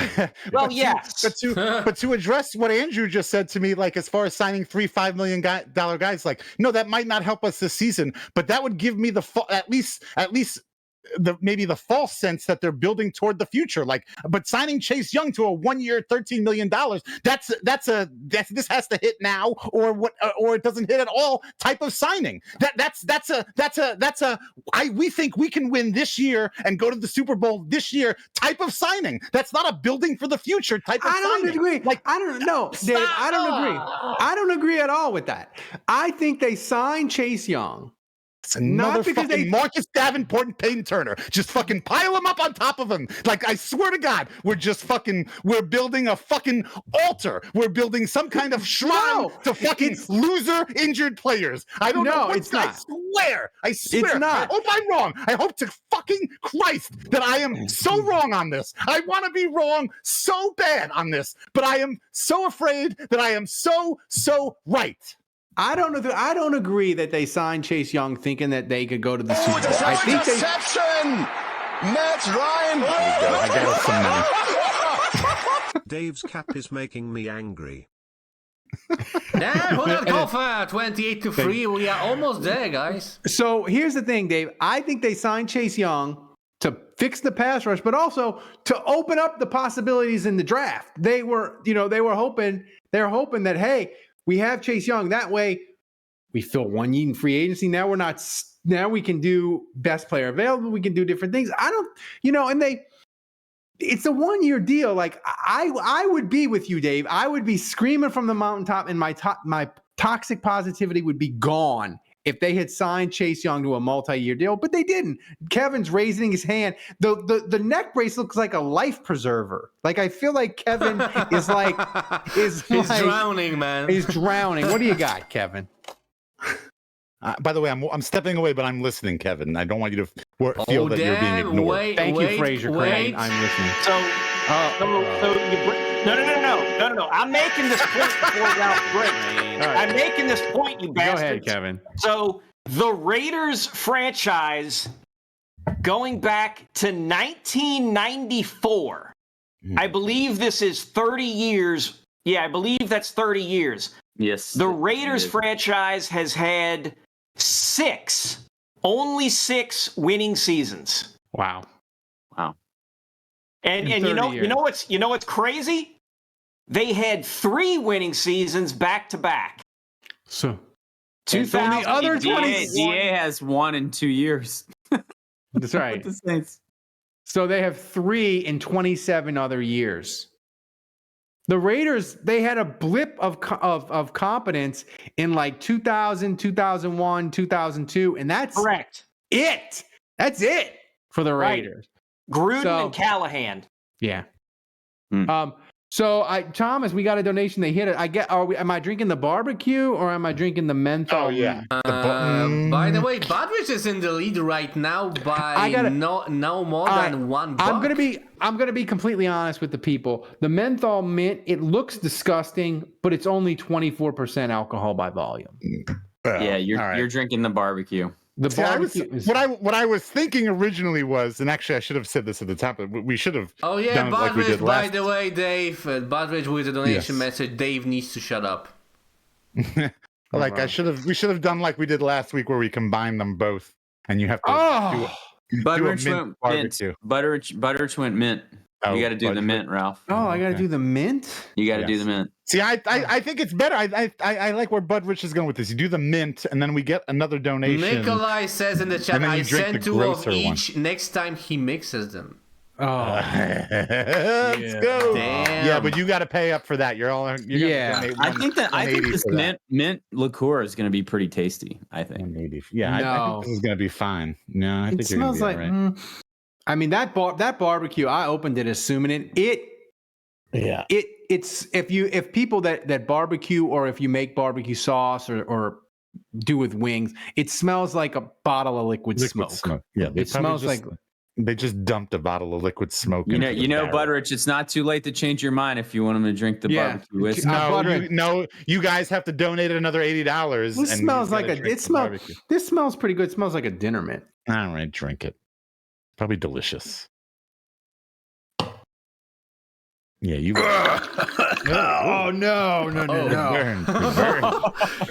Well, yes. But to address what Andrew just said to me, like as far as signing 3 $5 million guys, like, no, that might not help us this season, but that would give me at least maybe the false sense that they're building toward the future. Like, but signing Chase Young to a 1-year $13 million, this has to hit now or it doesn't hit at all type of signing. We think we can win this year and go to the Super Bowl this year type of signing. That's not a building for the future type of signing. I don't agree. Like, I don't know, Dave. I don't agree. I don't agree at all with that. I think they signed Chase Young. It's another fucking Marcus Davenport and Peyton Turner. Just fucking pile them up on top of him. Like, I swear to God, we're building a fucking altar. We're building some kind of shrine to fucking loser injured players. I don't know. It's not. I swear. It's not. I hope I'm wrong. I hope to fucking Christ that I am so wrong on this. I want to be wrong so bad on this, but I am so afraid that I am so right. I don't know. I don't agree that they signed Chase Young thinking that they could go to the Super Bowl. I think interception! Matt Ryan! I got us some money. Dave's cap is making me angry. Yeah, hold on, call for 28-3. We are almost there, guys. So here's the thing, Dave. I think they signed Chase Young to fix the pass rush, but also to open up the possibilities in the draft. They were hoping that, hey, we have Chase Young. That way we fill one need in free agency. Now we can do best player available. We can do different things. It's a 1-year deal. Like I would be with you, Dave. I would be screaming from the mountaintop, and my toxic positivity would be gone if they had signed Chase Young to a multi-year deal, but they didn't. Kevin's raising his hand. The neck brace looks like a life preserver. Like I feel like Kevin is drowning, man. He's drowning. What do you got, Kevin? By the way, I'm stepping away, but I'm listening, Kevin. I don't want you to feel that you're being ignored. Thank you, Fraser Crane. I'm listening. No. I'm making this point before Ralph breaks. Right. I'm making this point, you bastards. Go ahead, Kevin. So the Raiders franchise, going back to 1994, I believe this is 30 years. Yeah, I believe that's 30 years. Yes. The Raiders franchise has had only six winning seasons. Wow. And you know what's crazy? They had 3 winning seasons back to back. So 2000. the other 20. DA has 1 in 2 years. That's right. With the Saints. So they have 3 in 27 other years. The Raiders, they had a blip of competence in like 2000, 2001, 2002, and that's correct. That's it for the Raiders. Gruden and Callahan. Yeah. So Thomas, we got a donation. They hit it. Am I drinking the barbecue or am I drinking the menthol? Oh yeah. By the way, Badridge is in the lead right now by no more than $1. I'm gonna be completely honest with the people. The menthol mint, it looks disgusting, but it's only 24% alcohol by volume. Yeah, you're drinking the barbecue. What I was thinking originally was, and actually I should have said this at the top, but we should have. Oh yeah, done it like we did Badridge. By last. the way, Dave, Badridge with a donation message. Dave needs to shut up. We should have done like we did last week, where we combined them both, and you have to do Butteridge mint went barbecue. mint. Butteridge went mint. You got to do the mint, Ralph. Oh, I got to do the mint? You got to do the mint. See, I think it's better. I like where Budrich is going with this. You do the mint, and then we get another donation. Nikolai says in the chat, I sent 2 of each next time he mixes them. Oh, let's go. Damn. Yeah, but you got to pay up for that. I think this mint liqueur is going to be pretty tasty. I think. Yeah, I think this is going to be fine. No, I think it smells like. Right. I mean that barbecue. I opened it assuming it's if people that barbecue, or if you make barbecue sauce or do with wings, it smells like a bottle of liquid smoke. Yeah, it smells like they just dumped a bottle of liquid smoke. You know, Butteridge, it's not too late to change your mind if you want them to drink the barbecue whiskey. No, you guys have to donate another $80. This smells like this smells pretty good. It smells like a dinner mint. All right, drink it. Probably delicious. Yeah, you. Oh no! Burn.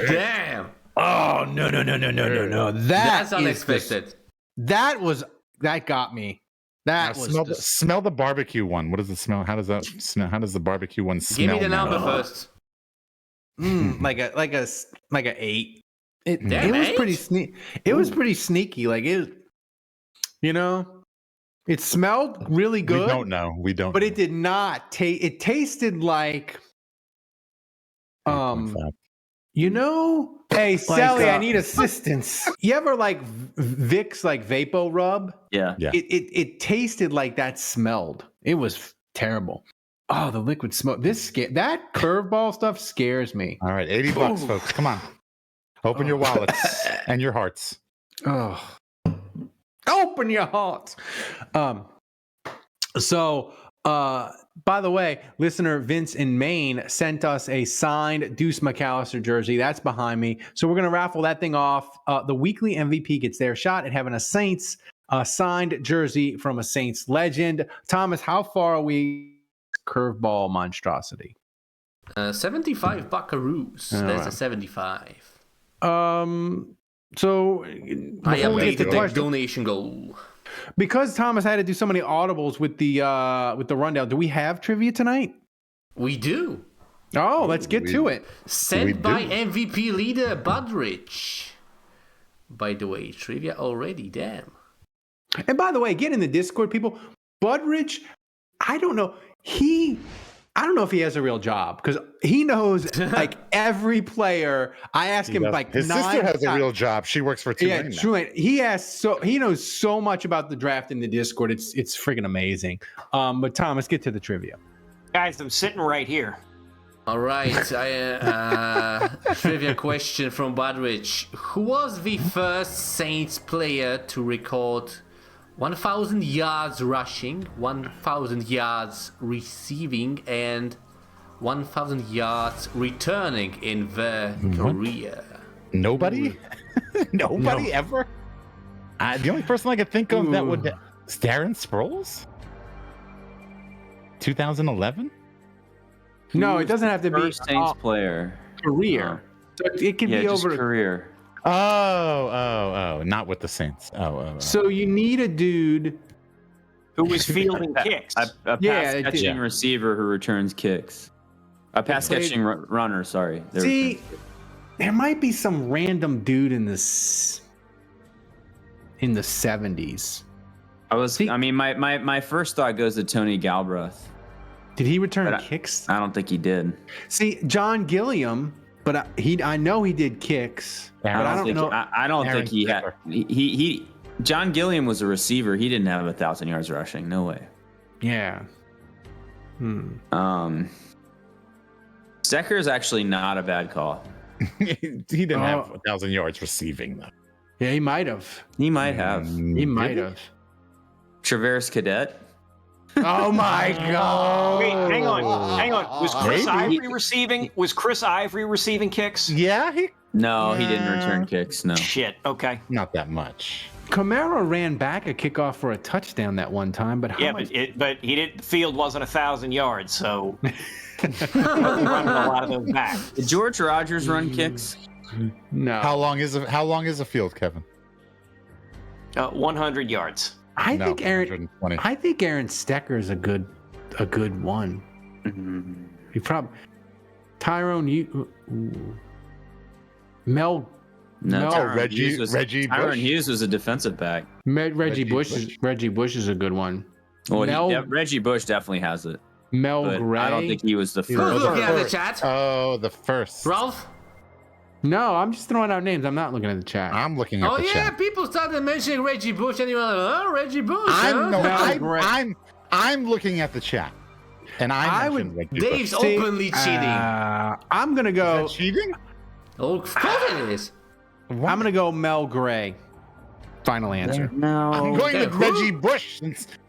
Damn. Oh no! That's unexpected. That got me. Smell the barbecue one. What does it smell? How does that smell? How does the barbecue one smell? Give me the number first. Like a 8. It was pretty sneaky. It was pretty sneaky. Like it. It smelled really good. We don't. But it did not taste. It tasted like, Hey, Sally, I need assistance. You ever like Vicks like Vapo Rub? Yeah. It tasted like that smelled. It was terrible. Oh, the liquid smoke. That curveball stuff scares me. All right, $80, folks. Come on. Open your wallets and your hearts. Oh. Open your hearts. So By the way, listener Vince in Maine sent us a signed Deuce McAllister jersey. That's behind me. So we're going to raffle that thing off. The weekly MVP gets their shot at having a Saints signed jersey from a Saints legend. Thomas, how far are we? Curveball monstrosity. 75 buckaroos. All That's right. a 75. So I before we get to updated the question, donation goal. because Thomas had to do so many audibles with the rundown, do we have trivia tonight? We do. Oh, let's get to it. Sent by MVP leader Budrich. By the way, trivia already, damn. And by the way, get in the Discord, people. Budrich, I don't know if he has a real job because he knows like every player. I asked him like his sister has a real job. She works for Tulane. Yeah, Tulane. He knows so much about the draft in the Discord. It's freaking amazing. But Thomas, get to the trivia. Guys, I'm sitting right here. All right, trivia question from Budrich. Who was the first Saints player to record 1,000 yards rushing, 1,000 yards receiving, and 1,000 yards returning in their career? Nobody? Nobody ever? The only person I could think of that would... Is Darren Sproles? 2011? No, it doesn't have to be First Saints player. career. So it can be just over career. Oh, not with the Saints. So you need a dude who was fielding kicks. A pass catching receiver who returns kicks. A pass catching runner. Sorry. See, there might be some random dude in the 70s. My first thought goes to Tony Galbraith. Did he return kicks? I don't think he did. See, John Gilliam, but I know he did kicks. But I don't know. I don't think he had. He John Gilliam was a receiver. He didn't have 1,000 yards rushing. No way. Yeah. Stecker is actually not a bad call. He didn't have 1,000 yards receiving though. Yeah, he might have. He might have. He might have. Traverse Cadet. Oh my God! Wait, hang on. Was Chris Ivory receiving? Was Chris Ivory receiving kicks? Yeah, No, he didn't return kicks. No. Shit. Okay. Not that much. Camaro ran back a kickoff for a touchdown that one time, but how much? but he didn't. The field wasn't 1,000 yards, so wasn't running a lot of those back. Did George Rogers run kicks? No. How long is a field, Kevin? 100 yards. I think Aaron 120. I think Aaron Stecker is a good one. He probably Tyrone No, Reggie Bush. Tyron Hughes was a defensive back. Reggie Bush is a good one. Well, Reggie Bush definitely has it. Mel Gray. I don't think he was the Who's first. looking at the chat? Oh, the first. Ralph? No, I'm just throwing out names. I'm not looking at the chat. I'm looking at the chat. People started mentioning Reggie Bush, and you were like, Reggie Bush. I'm looking at the chat, and I mentioned Reggie Bush. Dave's openly cheating. I'm gonna go. Is that cheating? Oh, of course it is. I'm gonna go Mel Gray. Final answer. No, I'm going with Reggie Bush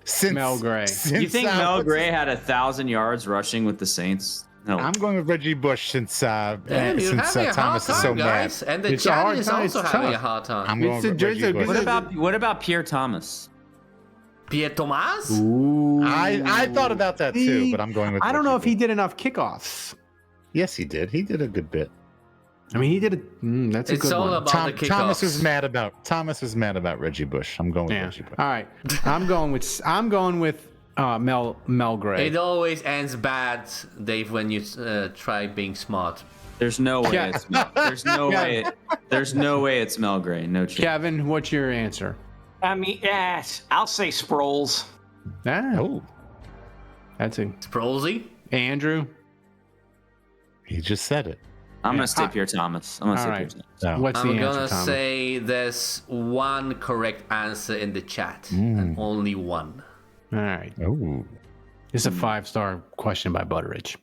since Mel Gray. You think Mel Gray had 1,000 yards rushing with the Saints? No. I'm going with Reggie Bush since Thomas is so guys. mad. And the chat is also having a hard time. I'm going with Reggie Bush. What about Pierre Thomas? Pierre Thomas? Ooh. I thought about that too, but I'm going with. I don't know if Reggie he did enough kickoffs. Yes, he did. He did a good bit. I mean, he did it. That's a It's good all one. about the kickoffs. Thomas is mad about Reggie Bush. I'm going with Reggie Bush. All right. I'm going with Mel Gray. It always ends bad, Dave, when you try being smart. There's no way it's Mel. There's no way. There's no way it's Mel Gray. No chance. Kevin, what's your answer? I mean, yes, I'll say Sproles. Oh, that's a Sprolesy? Andrew. He just said it. I'm gonna say Pierre Thomas. I'm gonna say Pierre Thomas. No. What's the I'm answer, gonna Thomas? say there's one correct answer in the chat, and only one. All right. Oh. This is a 5-star question by Butteridge.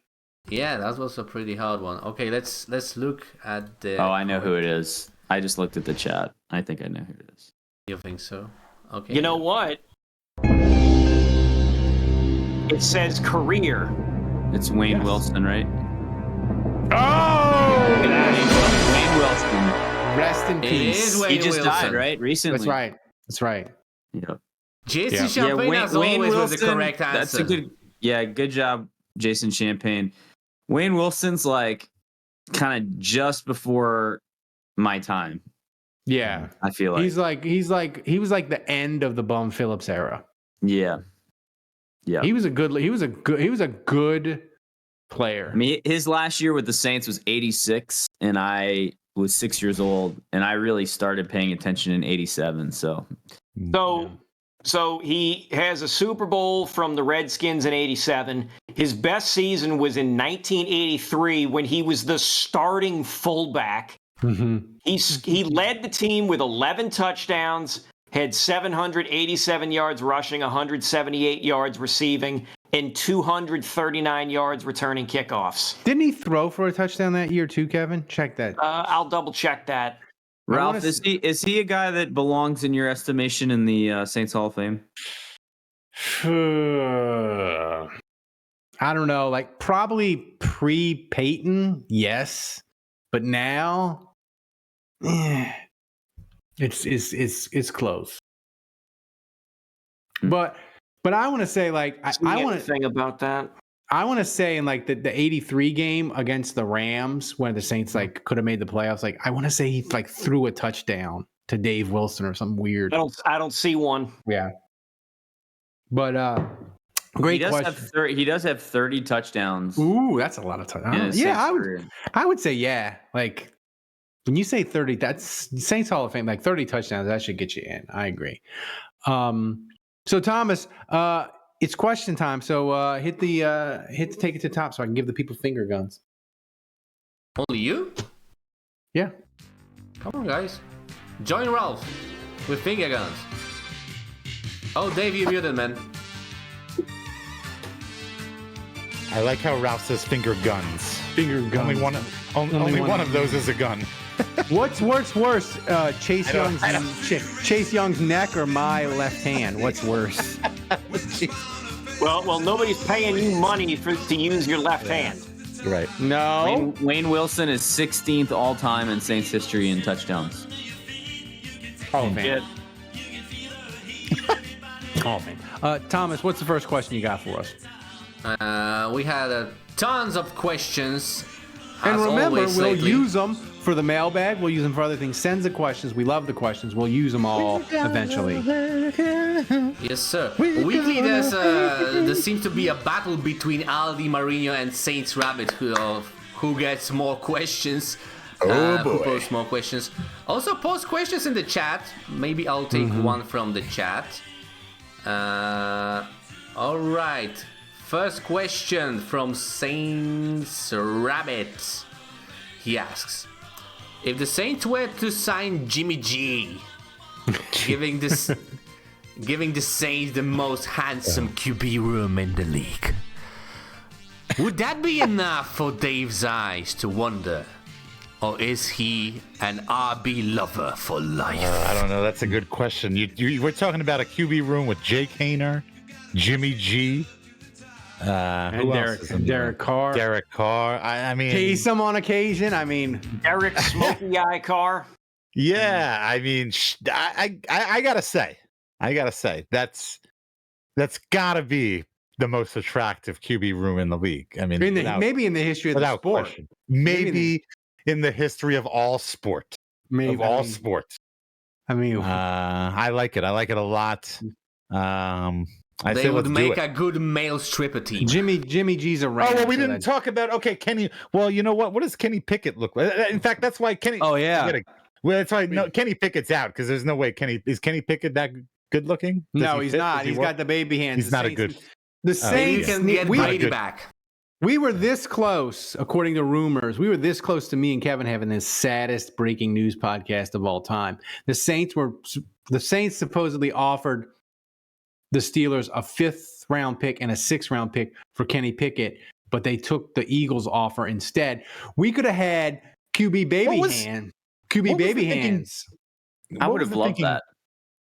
Yeah, that was a pretty hard one. Okay, let's look at the. Oh, I know who it is. I just looked at the chat. I think I know who it is. You think so? Okay. You know what? It says career. It's Wayne Wilson, right? Oh! Wayne Wilson. Rest in It peace. is Wayne He just Wilson. died, right? Recently. That's right. That's right. Yeah. Jason Champagne, as always, was the correct answer. That's a good job, Jason Champagne. Wayne Wilson's like kind of just before my time. Yeah. I feel like he was like the end of the Bum Phillips era. Yeah. He was a good player. I mean, his last year with the Saints was 86, and I was 6 years old, and I really started paying attention in 87. So he has a Super Bowl from the Redskins in 87. His best season was in 1983 when he was the starting fullback. Mm-hmm. He led the team with 11 touchdowns, had 787 yards rushing, 178 yards receiving, and 239 yards returning kickoffs. Didn't he throw for a touchdown that year too, Kevin? Check that. I'll double check that. Ralph, is he a guy that belongs in your estimation in the Saints Hall of Fame? I don't know. Like probably pre-Peyton, yes, but now, it's close. But I want to say like I want to think about that. I want to say in like the 83 game against the Rams when the Saints like could have made the playoffs. Like I want to say he like threw a touchdown to Dave Wilson or something weird. I don't see one. Yeah. But great question. He does have 30 touchdowns. Ooh, that's a lot of touchdowns. Yeah, I would say yeah. Like when you say 30, that's Saints Hall of Fame. Like 30 touchdowns, that should get you in. I agree. So Thomas, it's question time. So hit the take it to the top so I can give the people finger guns. Only you? Yeah. Come on, guys. Join Ralph with finger guns. Oh, Dave, you muted, man. I like how Ralph says finger guns. Finger guns. Only one of those is a gun. What's worse, Chase Young's neck or my left hand? What's worse? Well, nobody's paying you money to use your left hand. Right. No. Wayne Wilson is 16th all time in Saints history in touchdowns. Oh man. Oh man. Thomas, what's the first question you got for us? We had tons of questions. And remember, we'll use them for the mailbag. We'll use them for other things. Send the questions. We love the questions. We'll use them all eventually. Yes, sir. Weekly, there seems to be a battle between Aldi Marino and Saints Rabbit who gets more questions. Who posts more questions. Also, post questions in the chat. Maybe I'll take one from the chat. All right. First question from Saints Rabbit. He asks, if the Saints were to sign Jimmy G, giving the Saints the most handsome QB room in the league, would that be enough for Dave's eyes to wonder? Or is he an RB lover for life? I don't know. That's a good question. We're talking about a QB room with Jake Hayner, Jimmy G, and Derek Carr. Derek Carr. I mean, Taysom on occasion. I mean, Derek Smoky Eye Carr. Yeah, I mean, I gotta say, that's gotta be the most attractive QB room in the league. I mean, maybe in the history of the sport. Question. Maybe in the history of all sport. Sports. I mean, I like it. I like it a lot. They would make a good male stripper team. Jimmy G's around. Oh, well, we didn't talk about, Kenny. Well, you know what? What does Kenny Pickett look like? In fact, that's why Kenny. Oh, yeah. That's why Kenny Pickett's out because there's no way is Kenny Pickett that good looking? No, he's not. He's got the baby hands. He's not a good. The Saints can get Brady back. We were this close, according to rumors. We were this close to me and Kevin having the saddest breaking news podcast of all time. The Saints supposedly offered the Steelers a 5th round pick and a 6th round pick for Kenny Pickett, but they took the Eagles offer instead. We could have had QB baby hands. I would have loved that.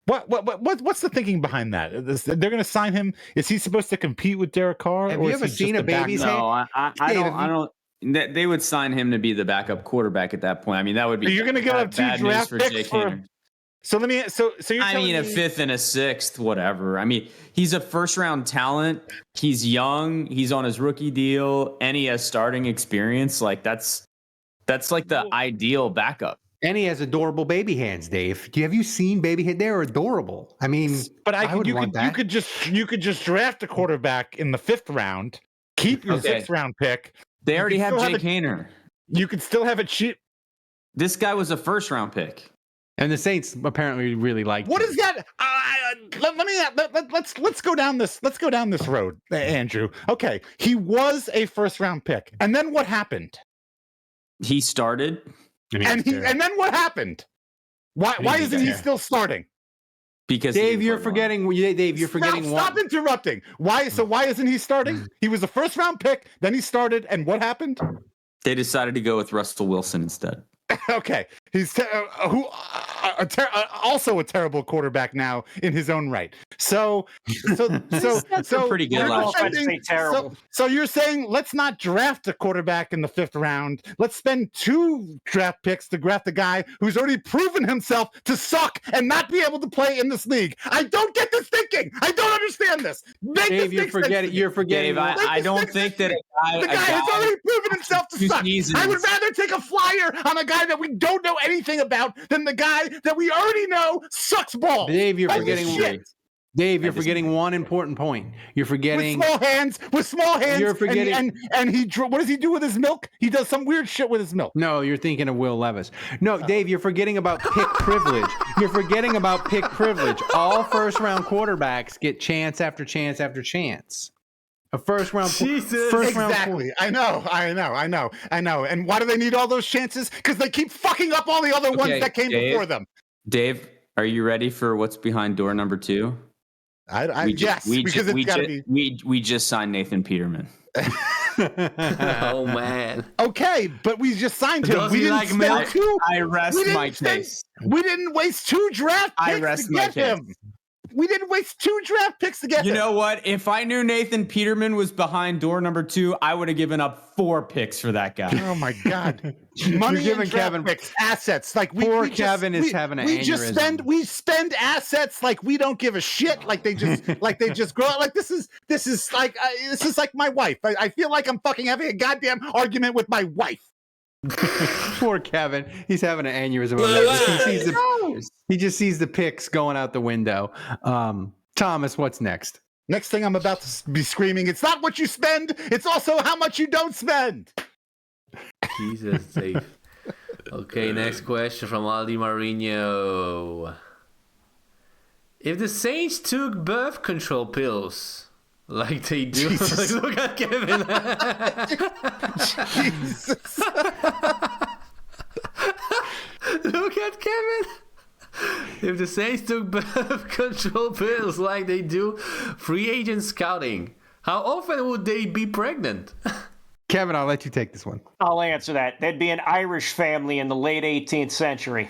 What's the thinking behind that? They're going to sign him. Is he supposed to compete with Derek Carr? Have you ever seen a baby's hand? No, I don't. They would sign him to be the backup quarterback at that point. I mean, that would be. You're going to give up 2 draft picks for. So let me. So you're. I mean, a 5th and a 6th, whatever. I mean, he's a first-round talent. He's young. He's on his rookie deal, and he has starting experience. Like that's like the ideal backup. And he has adorable baby hands, Dave. Have you seen baby hands? They're adorable. I mean, but you could just draft a quarterback in the 5th round, keep your 6th round pick. They already have Jake Haener. You could still have it cheap. This guy was a 1st-round pick, and the Saints apparently really like. What is that? Let's go down this. Let's go down this road, Andrew. Okay, he was a 1st-round pick, and then what happened? He started. And then what happened? Why isn't he still starting? Because Dave, you're forgetting. Dave, you're forgetting. Stop interrupting. Why? So why isn't he starting? He was a 1st-round pick. Then he started, and what happened? They decided to go with Russell Wilson instead. Okay, he's also a terrible quarterback now in his own right. So pretty good. So you're saying let's not draft a quarterback in the 5th round. Let's spend 2 draft picks to draft a guy who's already proven himself to suck and not be able to play in this league. I don't get this thinking. I don't understand this. Dave, you're forgetting. Dave, I don't think that the guy has already proven himself to suck. I would rather take a flyer on a guy that we don't know anything about than the guy that we already know sucks balls. Dave, you're forgetting. Dave, you're forgetting one important point. You're forgetting with small hands. You're forgetting, and he. What does he do with his milk? He does some weird shit with his milk. No, you're thinking of Will Levis. No, Dave, you're forgetting about pick privilege. You're forgetting about pick privilege. All 1st-round quarterbacks get chance after chance after chance. A 1st-round. Jesus, exactly. I know. And why do they need all those chances? Because they keep fucking up all the other ones that came before them. Dave, are you ready for what's behind door number 2? We just signed Nathan Peterman. Oh man. Okay, but we just signed him. We didn't spend 2. I rest my case. We didn't waste 2 draft picks to get him. We didn't waste 2 draft picks to get him. You know what? If I knew Nathan Peterman was behind door number 2, I would have given up 4 picks for that guy. Oh my God. Money giving Kevin picks, assets. Like Kevin is having an aneurysm. We spend assets like we don't give a shit. Like they just grow up. Like this is like my wife. I feel like I'm fucking having a goddamn argument with my wife. Poor Kevin. He's having an aneurysm. He just sees the picks going out the window. Thomas, what's next? Next thing I'm about to be screaming, it's not what you spend, it's also how much you don't spend. Jesus, safe. Okay, next question from Aldi Marino. If the Saints took birth control pills, like they do, like, look at Kevin. Jesus. Look at Kevin. If the Saints took birth control pills like they do free agent scouting, how often would they be pregnant? Kevin, I'll let you take this one. I'll answer that. There'd be an Irish family in the late 18th century.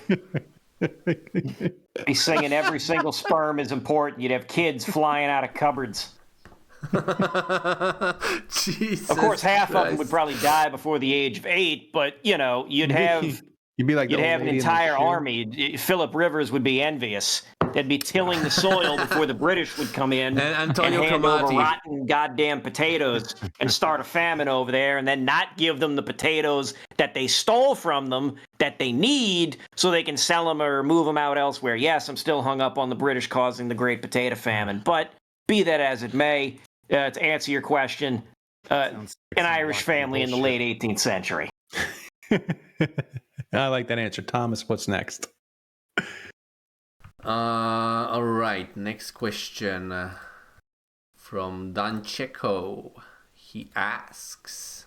Be singing every single sperm is important. You'd have kids flying out of cupboards. Jesus of course, half Christ. of them would probably die before the age of 8, but you'd have you'd have an entire army. Philip Rivers would be envious. They'd be tilling the soil before the British would come in and Antonio hand Cromartie. over rotten goddamn potatoes and start a famine over there, and then not give them the potatoes that they stole from them that they need so they can sell them or move them out elsewhere. Yes, I'm still hung up on the British causing the Great Potato Famine, but be that as it may, to answer your question, an Irish family in the late 18th century. I like that answer. Thomas, what's next? All right, next question from Dan Checo. He asks,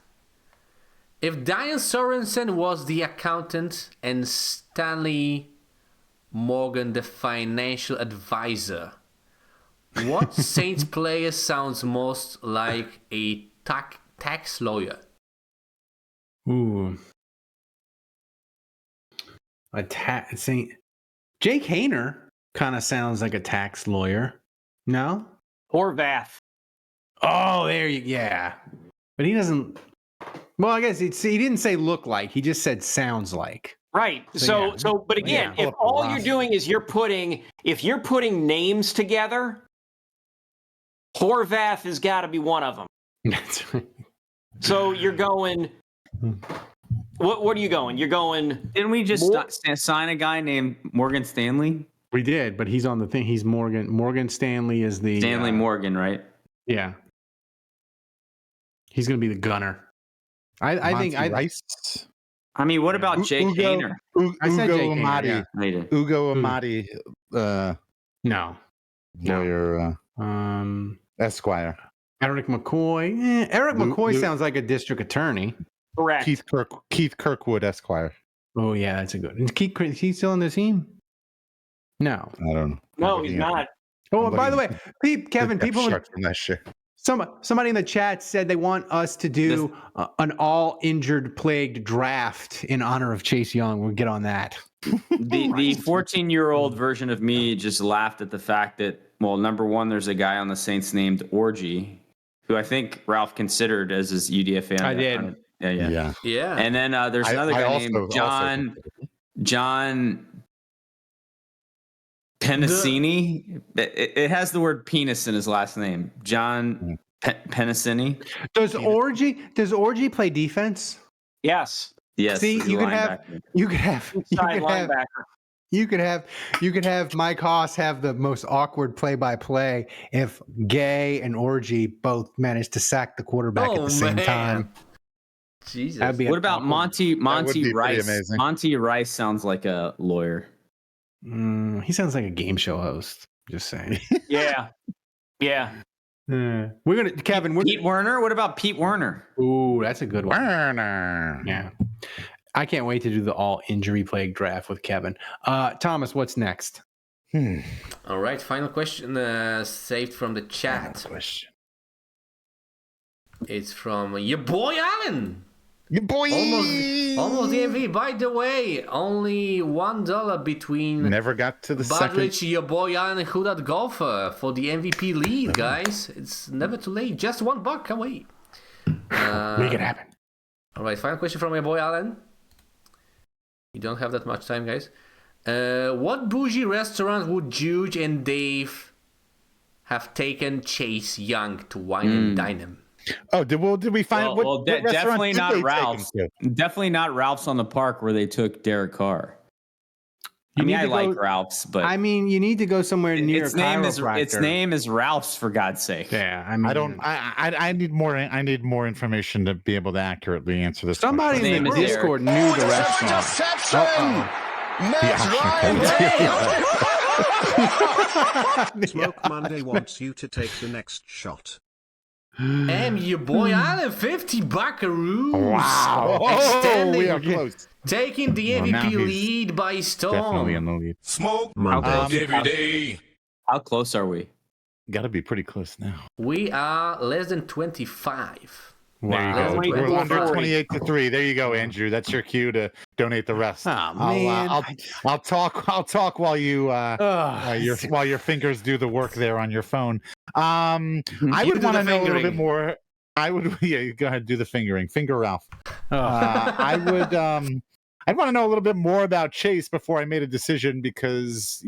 if Diane Sorensen was the accountant and Stanley Morgan the financial advisor, what Saints player sounds most like a tax lawyer? Ooh. Jake Haener. kind of sounds like a tax lawyer. No? Horvath. Oh, yeah. But he doesn't. Well, I guess he didn't say look like. He just said sounds like. Right. So, yeah. But again, Yeah. if all you're doing is you're putting names together, Horvath has got to be one of them. That's right. So you're going. What are you going? You're going. Didn't we just sign a guy named Morgan Stanley? We did, but he's on the thing. He's Morgan. Morgan Stanley is the Stanley Morgan, right? Yeah. He's going to be the gunner. I think Rice. I mean, what about Jake Hainer? I said Ugo Jake Hainer, Amati. yeah. Ugo Amati. No. Lawyer. Esquire. Eric McCoy. Eric McCoy sounds like a district attorney. Correct. Keith Kirkwood, Esquire. Oh yeah, that's a good. Is he still on the team? No. I don't know. No, he's not. Oh, by the way, Kevin, people from that shit. Somebody in the chat said they want us to do an all injured plagued draft in honor of Chase Young. We'll get on that. The 14-year-old version of me just laughed at the fact that, well, number one, there's a guy on the Saints named Orgy, who I think Ralph considered as his UDFA. I did. Yeah. And then there's another guy named John Pennicini. It has the word penis in his last name. John Pennicini. Does Orgy play defense? Yes. Yes. See, you could have Mike Haas have the most awkward play-by-play if Gay and Orgy both managed to sack the quarterback at the same time. Jesus. What about Monty Rice? Amazing. Monty Rice sounds like a lawyer. He sounds like a game show host. Just saying. Yeah. We're gonna Kevin. Pete Werner. What about Pete Werner? Ooh, that's a good one. Werner. Yeah. I can't wait to do the all injury plague draft with Kevin. Thomas, what's next? All right, final question saved from the chat. It's from your boy Alan. Your boy. Almost the MVP. By the way, only $1 between Never got to the second. Your boy Alan, and who that golfer for the MVP lead, guys. It's never too late. Just $1. Can't wait. Make it happen. All right, final question from my boy Alan. You don't have that much time, guys. What bougie restaurant would Juge and Dave have taken Chase Young to wine and dine him? Oh, did we find what definitely not Ralph's? Definitely not Ralph's on the Park where they took Derek Carr. I like Ralph's, but you need to go somewhere near its name is Ralph's, for God's sake. Yeah, I need more. I need more information to be able to accurately answer this. Somebody in the Discord knew the restaurant. Smoke Monday wants you to take the next shot. And your boy Alan, 50 buckaroos. Wow. We are close. Taking the MVP lead by storm. Definitely in the lead. Smoke Monday every day. How close are we? Got to be pretty close now. We are less than 25. Wow. We're under 28 to 3. There you go, Andrew. That's your cue to donate the rest. Oh, man. I'll talk while you while your fingers do the work there on your phone. I would want to know a little bit more. Go ahead, do the fingering. Finger Ralph. I'd want to know a little bit more about Chase before I made a decision, because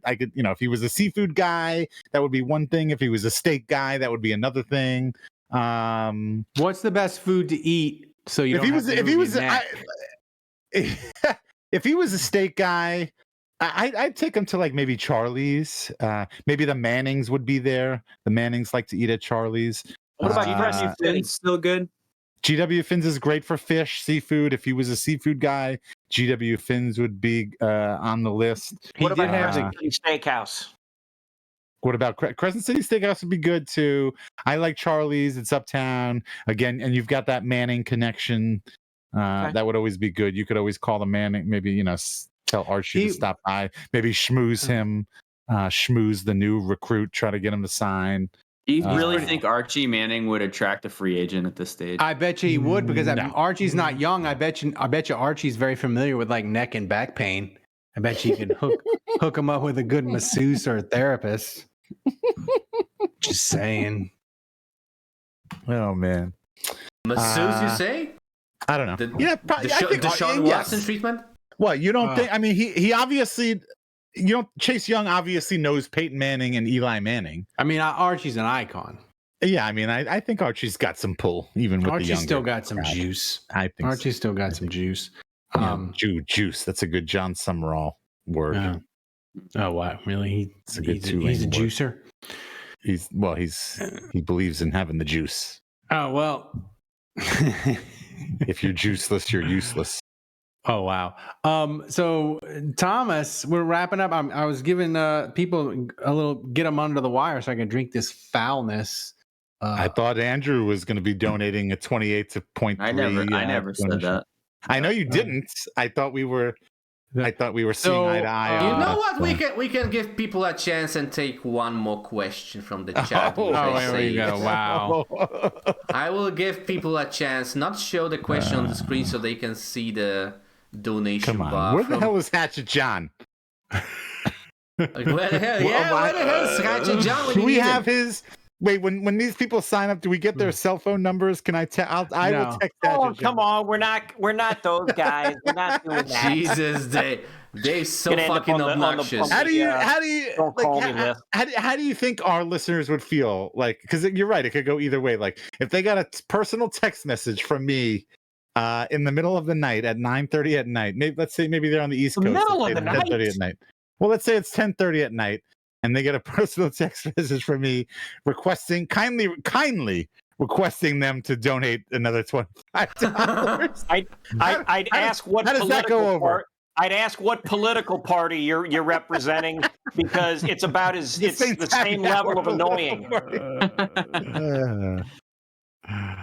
I could if he was a seafood guy, that would be one thing. If he was a steak guy, that would be another thing. What's the best food to eat? So if he was a steak guy, I'd take him to like maybe Charlie's. Maybe the Mannings would be there. The Mannings like to eat at Charlie's. What about GW Finn's? Still good. GW Finn's is great for fish, seafood. If he was a seafood guy, GW Finn's would be on the list. What about Crescent City Steakhouse? What about Crescent City Steakhouse would be good too. I like Charlie's. It's uptown again, and you've got that Manning connection. That would always be good. You could always call the Manning. Maybe tell Archie to stop by. Maybe schmooze him. Schmooze the new recruit. Try to get him to sign. Do you really think Archie Manning would attract a free agent at this stage? I bet you he would, because Archie's not young. I bet you Archie's very familiar with like neck and back pain. I bet you can hook him up with a good masseuse or a therapist. Just saying. Oh man, Masseuse, you say? I don't know. The, yeah, the Deshaun Watson treatment? What, you don't think? I mean, he obviously, Chase Young obviously knows Peyton Manning and Eli Manning. I mean, Archie's an icon. Yeah, I mean, I think Archie's got some pull, even with Archie's the younger still got some crowd. juice. I think Archie's still got some juice. Juice. That's a good John Summerall word. Oh, wow. Really? It's a good He's a word. juicer? He believes in having the juice. Oh, well. If you're juiceless, you're useless. Oh, wow. So, Thomas, we're wrapping up. I was giving people a little, get them under the wire so I can drink this foulness. I thought Andrew was going to be donating a 28.3. I never said that. I know you didn't. I thought we were seeing eye to eye. You know what? We can give people a chance and take one more question from the chat. There we go. Wow. I will give people a chance, not show the question on the screen so they can see the donation bar. Where the hell is Hatchet John? Where the hell is Hatchet John? Do we have his? Wait, when these people sign up, do we get their cell phone numbers? Can I tell? I will text that. Oh, come on, we're not those guys. We're not doing that. Jesus, they're so fucking obnoxious. How do you think our listeners would feel? Like, because you're right, it could go either way. Like, if they got a personal text message from me in the middle of the night at 9:30 at night, let's say maybe they're on the East Coast. Middle of the night. 10:30 at night. Well, let's say it's 10:30 at night. And they get a personal text message from me requesting kindly requesting them to donate another $25. I'd ask what. How does that go over? I'd ask what political party you're representing because it's about it's the same level of annoying.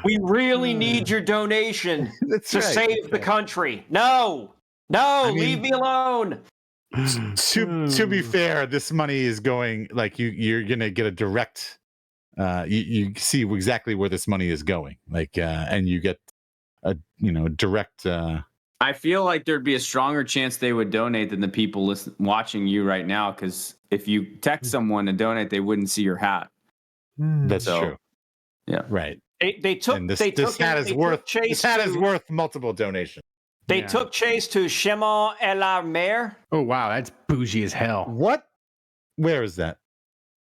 We really need your donation to save the country. No, leave me alone. To be fair, this money is going like you're gonna get a direct. You see exactly where this money is going, like, and you get a direct. I feel like there'd be a stronger chance they would donate than the people watching you right now, because if you text someone to donate, they wouldn't see your hat. That's true. Yeah, right. They took this hat is worth multiple donations. They took Chase to Chemin et la Mer. Oh, wow. That's bougie as hell. What? Where is that?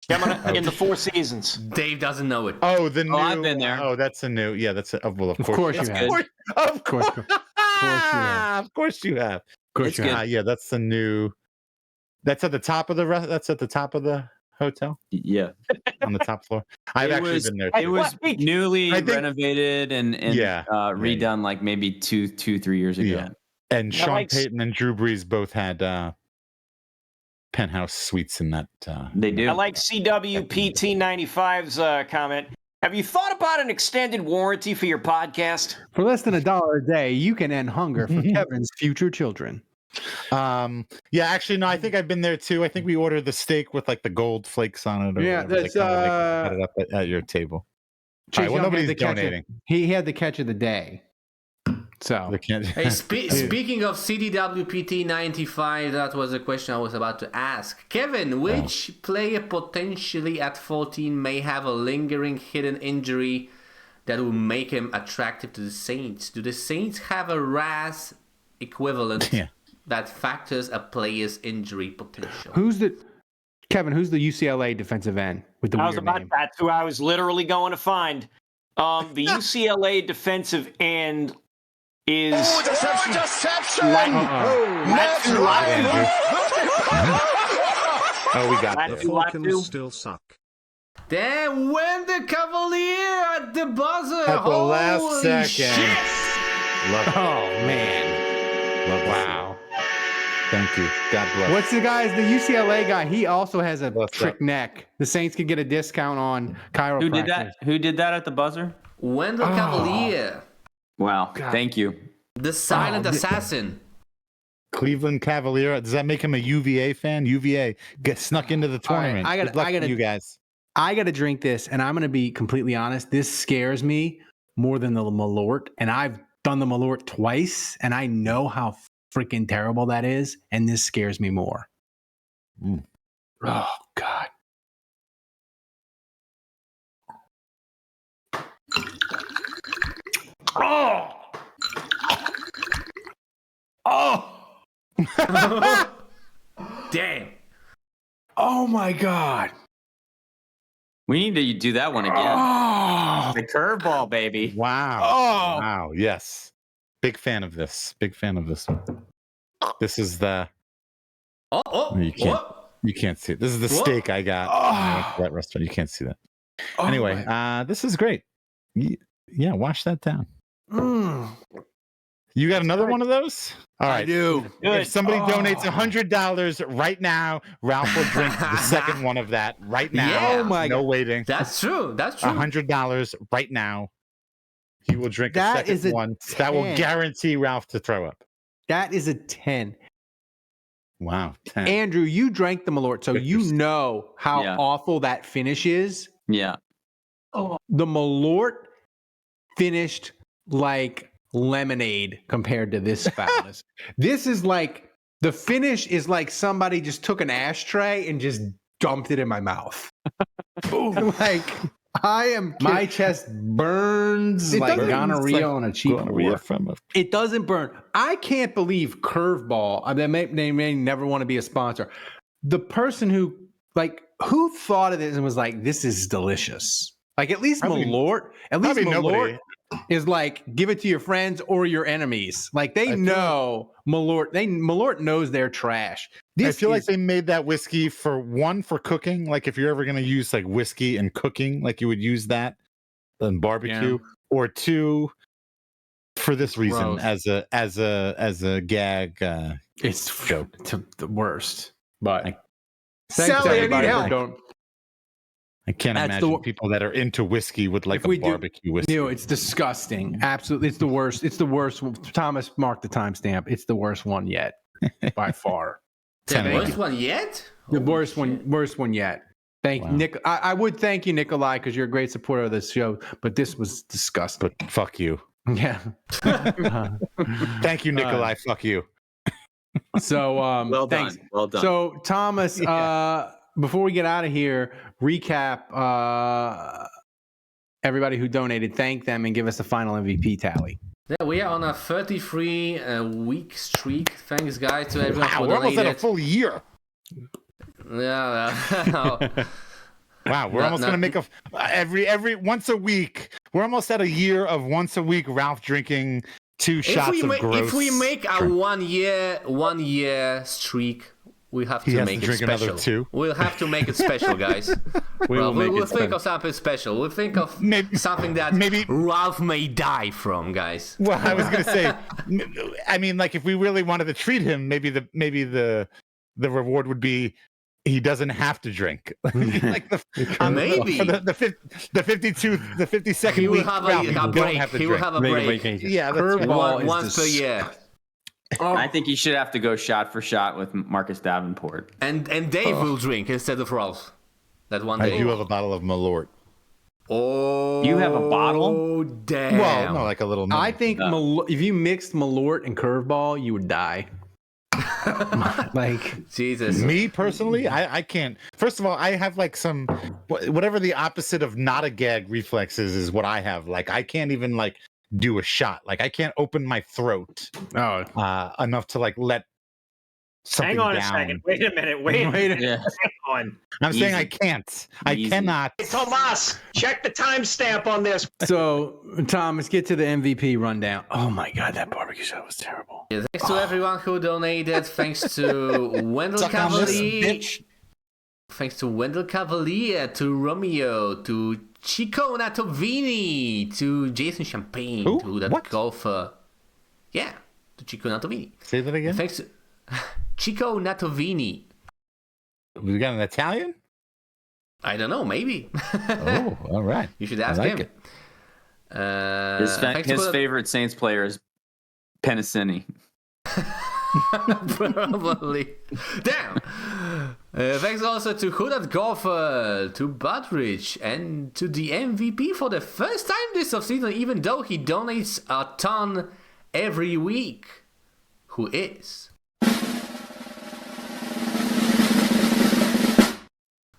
In the Four Seasons. Dave doesn't know it. Oh, the new. I've been there. Oh, that's a new. Yeah, that's a. Well, of course you have. Of course you have. Of course you have. Yeah, that's the new. That's at the top of the. That's at the top of the hotel. Yeah, on the top floor. I've actually been there. It was newly renovated and redone like maybe 2-3 years ago. Yeah. And Sean Payton and Drew Brees both had penthouse suites in that. They do. I like CWPT95's comment. Have you thought about an extended warranty for your podcast? For less than $1 a day, you can end hunger for Kevin's future children. Yeah, actually, no, I think I've been there too. I think we ordered the steak with like the gold flakes on it. Or that's had it up at your table. All right, well, nobody's donating. He had the catch of the day. So, hey, speaking of CDWPT95, that was a question I was about to ask. Kevin, which player potentially at 14 may have a lingering hidden injury that will make him attractive to the Saints? Do the Saints have a RAS equivalent that factors a player's injury potential? Who's the UCLA defensive end with the weird name? That's who I was literally going to find. The UCLA defensive end is deception! We got the Falcons still suck. They win the Cavalier at the buzzer at the last second. Shit. Man. Wow. Thank you. God bless. What's the UCLA guy? He also has a trick neck. The Saints could get a discount on chiropractic. Who did that at the buzzer? Wendell Cavalier. Wow. God. Thank you. The silent assassin. Cleveland Cavalier. Does that make him a UVA fan? UVA snuck into the tournament. Right, Good luck to you guys. I got to drink this, and I'm going to be completely honest. This scares me more than the Malort, and I've done the Malort twice, and I know how freaking terrible that is, and this scares me more. Oh God. Oh. Oh. Damn. Oh my God. We need to do that one again. Oh. The curveball, baby. Wow. Oh. Wow. Yes. Big fan of this. Big fan of this one. This is the. You can't see it. This is the steak I got at that restaurant. You can't see that. Anyway, this is great. Yeah, wash that down. You got another one of those? All right. I do. If somebody donates $100 right now, Ralph will drink the second one of that right now. Yeah. Oh my No God. waiting. That's true. That's true. $100 right now. He will drink That a is second a one. That will 10. guarantee Ralph to throw up. That is a 10. Wow. 10. Andrew, you drank the Malort, so you know how awful that finish is. Yeah. Oh, the Malort finished like lemonade compared to this foulness. This is like, the finish is like somebody just took an ashtray and just dumped it in my mouth. Like, my chest burns like gonorrhea on a cheap whore. It doesn't burn. I can't believe Curveball, they may never want to be a sponsor. The person who thought of this and was like, this is delicious. Like, at least Malort is like, give it to your friends or your enemies. Like, they know Malort. Malort knows they're trash. I feel like they made that whiskey for cooking. Like, if you're ever going to use like whiskey and cooking, like you would use that in barbecue, or two, for this reason, as a gag. It's joke. The worst. But Sally, I need help. I can't imagine people that are into whiskey with like a barbecue whiskey. It's disgusting. Absolutely. It's the worst. It's the worst. Thomas, mark the timestamp. It's the worst one yet, by far. The worst one yet? The worst one yet. Thank you, Nick. I would thank you, Nikolai, because you're a great supporter of this show, but this was disgusting. But fuck you. Yeah. Thank you, Nikolai. Fuck you. So well thanks. done. Well done. So Thomas, before we get out of here, recap everybody who donated, thank them, and give us a final MVP tally. Yeah, we are on a 33-week streak. Thanks, guys, to everyone who we're almost donated. at a full year. Yeah. Wow, we're almost going to make every once a week. We're almost at a year of once a week Ralph drinking 2 shots of gross. If we make a 1 year streak, we have to make it special. Another 2. We'll have to make it special, guys. We'll think of something special. We'll think of something that Ralph may die from, guys. Well, I was going to say, I mean, like, if we really wanted to treat him, maybe the reward would be he doesn't have to drink. Like the 52nd he will week, have a break. He will have a break. Yeah, that's Curveball once per year. I think you should have to go shot for shot with Marcus Davenport. And Dave will drink instead of Ralph. That one day. I do have a bottle of Malort. Oh, you have a bottle? Oh, damn. Well, no, like a little. I think if you mixed Malort and Curveball, you would die. Like, Jesus. Me personally, I can't. First of all, I have like some whatever the opposite of not a gag reflexes is what I have. Like, I can't even like do a shot. Like, I can't open my throat enough to like let something Hang on down. a second. Wait a minute. Wait a minute. Hang on. I'm saying I can't. I cannot. Hey, Tomas, check the timestamp on this. So, Thomas, get to the MVP rundown. Oh my God, that barbecue shot was terrible. Yeah, thanks to everyone who donated. Thanks to Wendell Cavalier. Thanks to Wendell Cavalier, to Romeo, to Chico Natovini, to Jason Champagne, to that golfer. Yeah, to Chico Natovini. Say that again. Thanks to Chico Natovini. We got an Italian? I don't know, maybe. Oh, all right. You should ask him. His favorite Saints player is Pennicini. Probably. Damn. Thanks also to Hudat Golfer, to Budrich, and to the MVP for the first time this offseason, even though he donates a ton every week. who is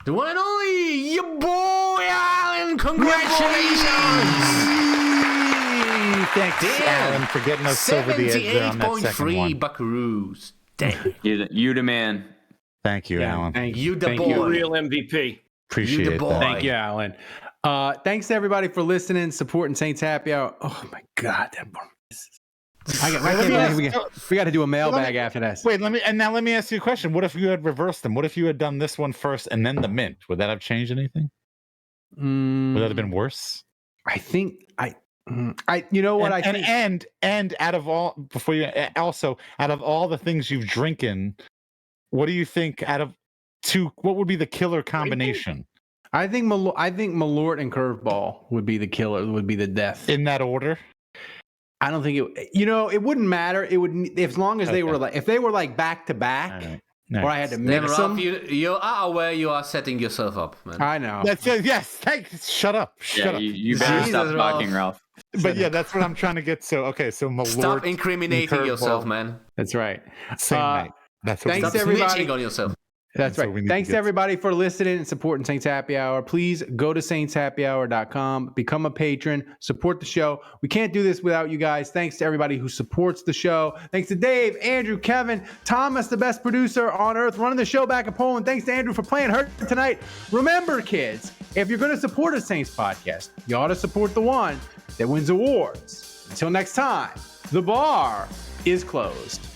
the one and only your boy Alan. Congratulations! Thanks, Alan, for getting us over the edge there on that second one. 78.3 buckaroos. Damn. You the man. Thank you, Alan. Thank You the thank boy. you, real MVP. Appreciate You the boy. that. Thank you, Alan. Thanks to everybody for listening, supporting Saints Happy Hour. Oh my God, that we got to do a mailbag after this. Wait, let me ask you a question. What if you had reversed them? What if you had done this one first and then the mint? Would that have changed anything? Would that have been worse? I think you know what, and out of all out of all the things you've drinking, what do you think what would be the killer combination? I think Malort and Curveball would be the killer, would be the death. In that order? I don't think it wouldn't matter. It would, as long as they were like back to back, or I had to mix them. You are aware you are setting yourself up, man. I know. Yes. Thanks. Shut up. You better stop talking, Ralph. But yeah, that's what I'm trying to get. So Malort. Stop incriminating yourself, man. That's right. Same night. That's what Stop snitching on yourself. That's right. Thanks to everybody for listening and supporting Saints Happy Hour. Please go to saintshappyhour.com, become a patron, support the show. We can't do this without you guys. Thanks to everybody who supports the show. Thanks to Dave, Andrew, Kevin, Thomas, the best producer on earth, running the show back in Poland. Thanks to Andrew for playing Hurt tonight. Remember, kids, if you're going to support a Saints podcast, you ought to support the one that wins awards. Until next time, the bar is closed.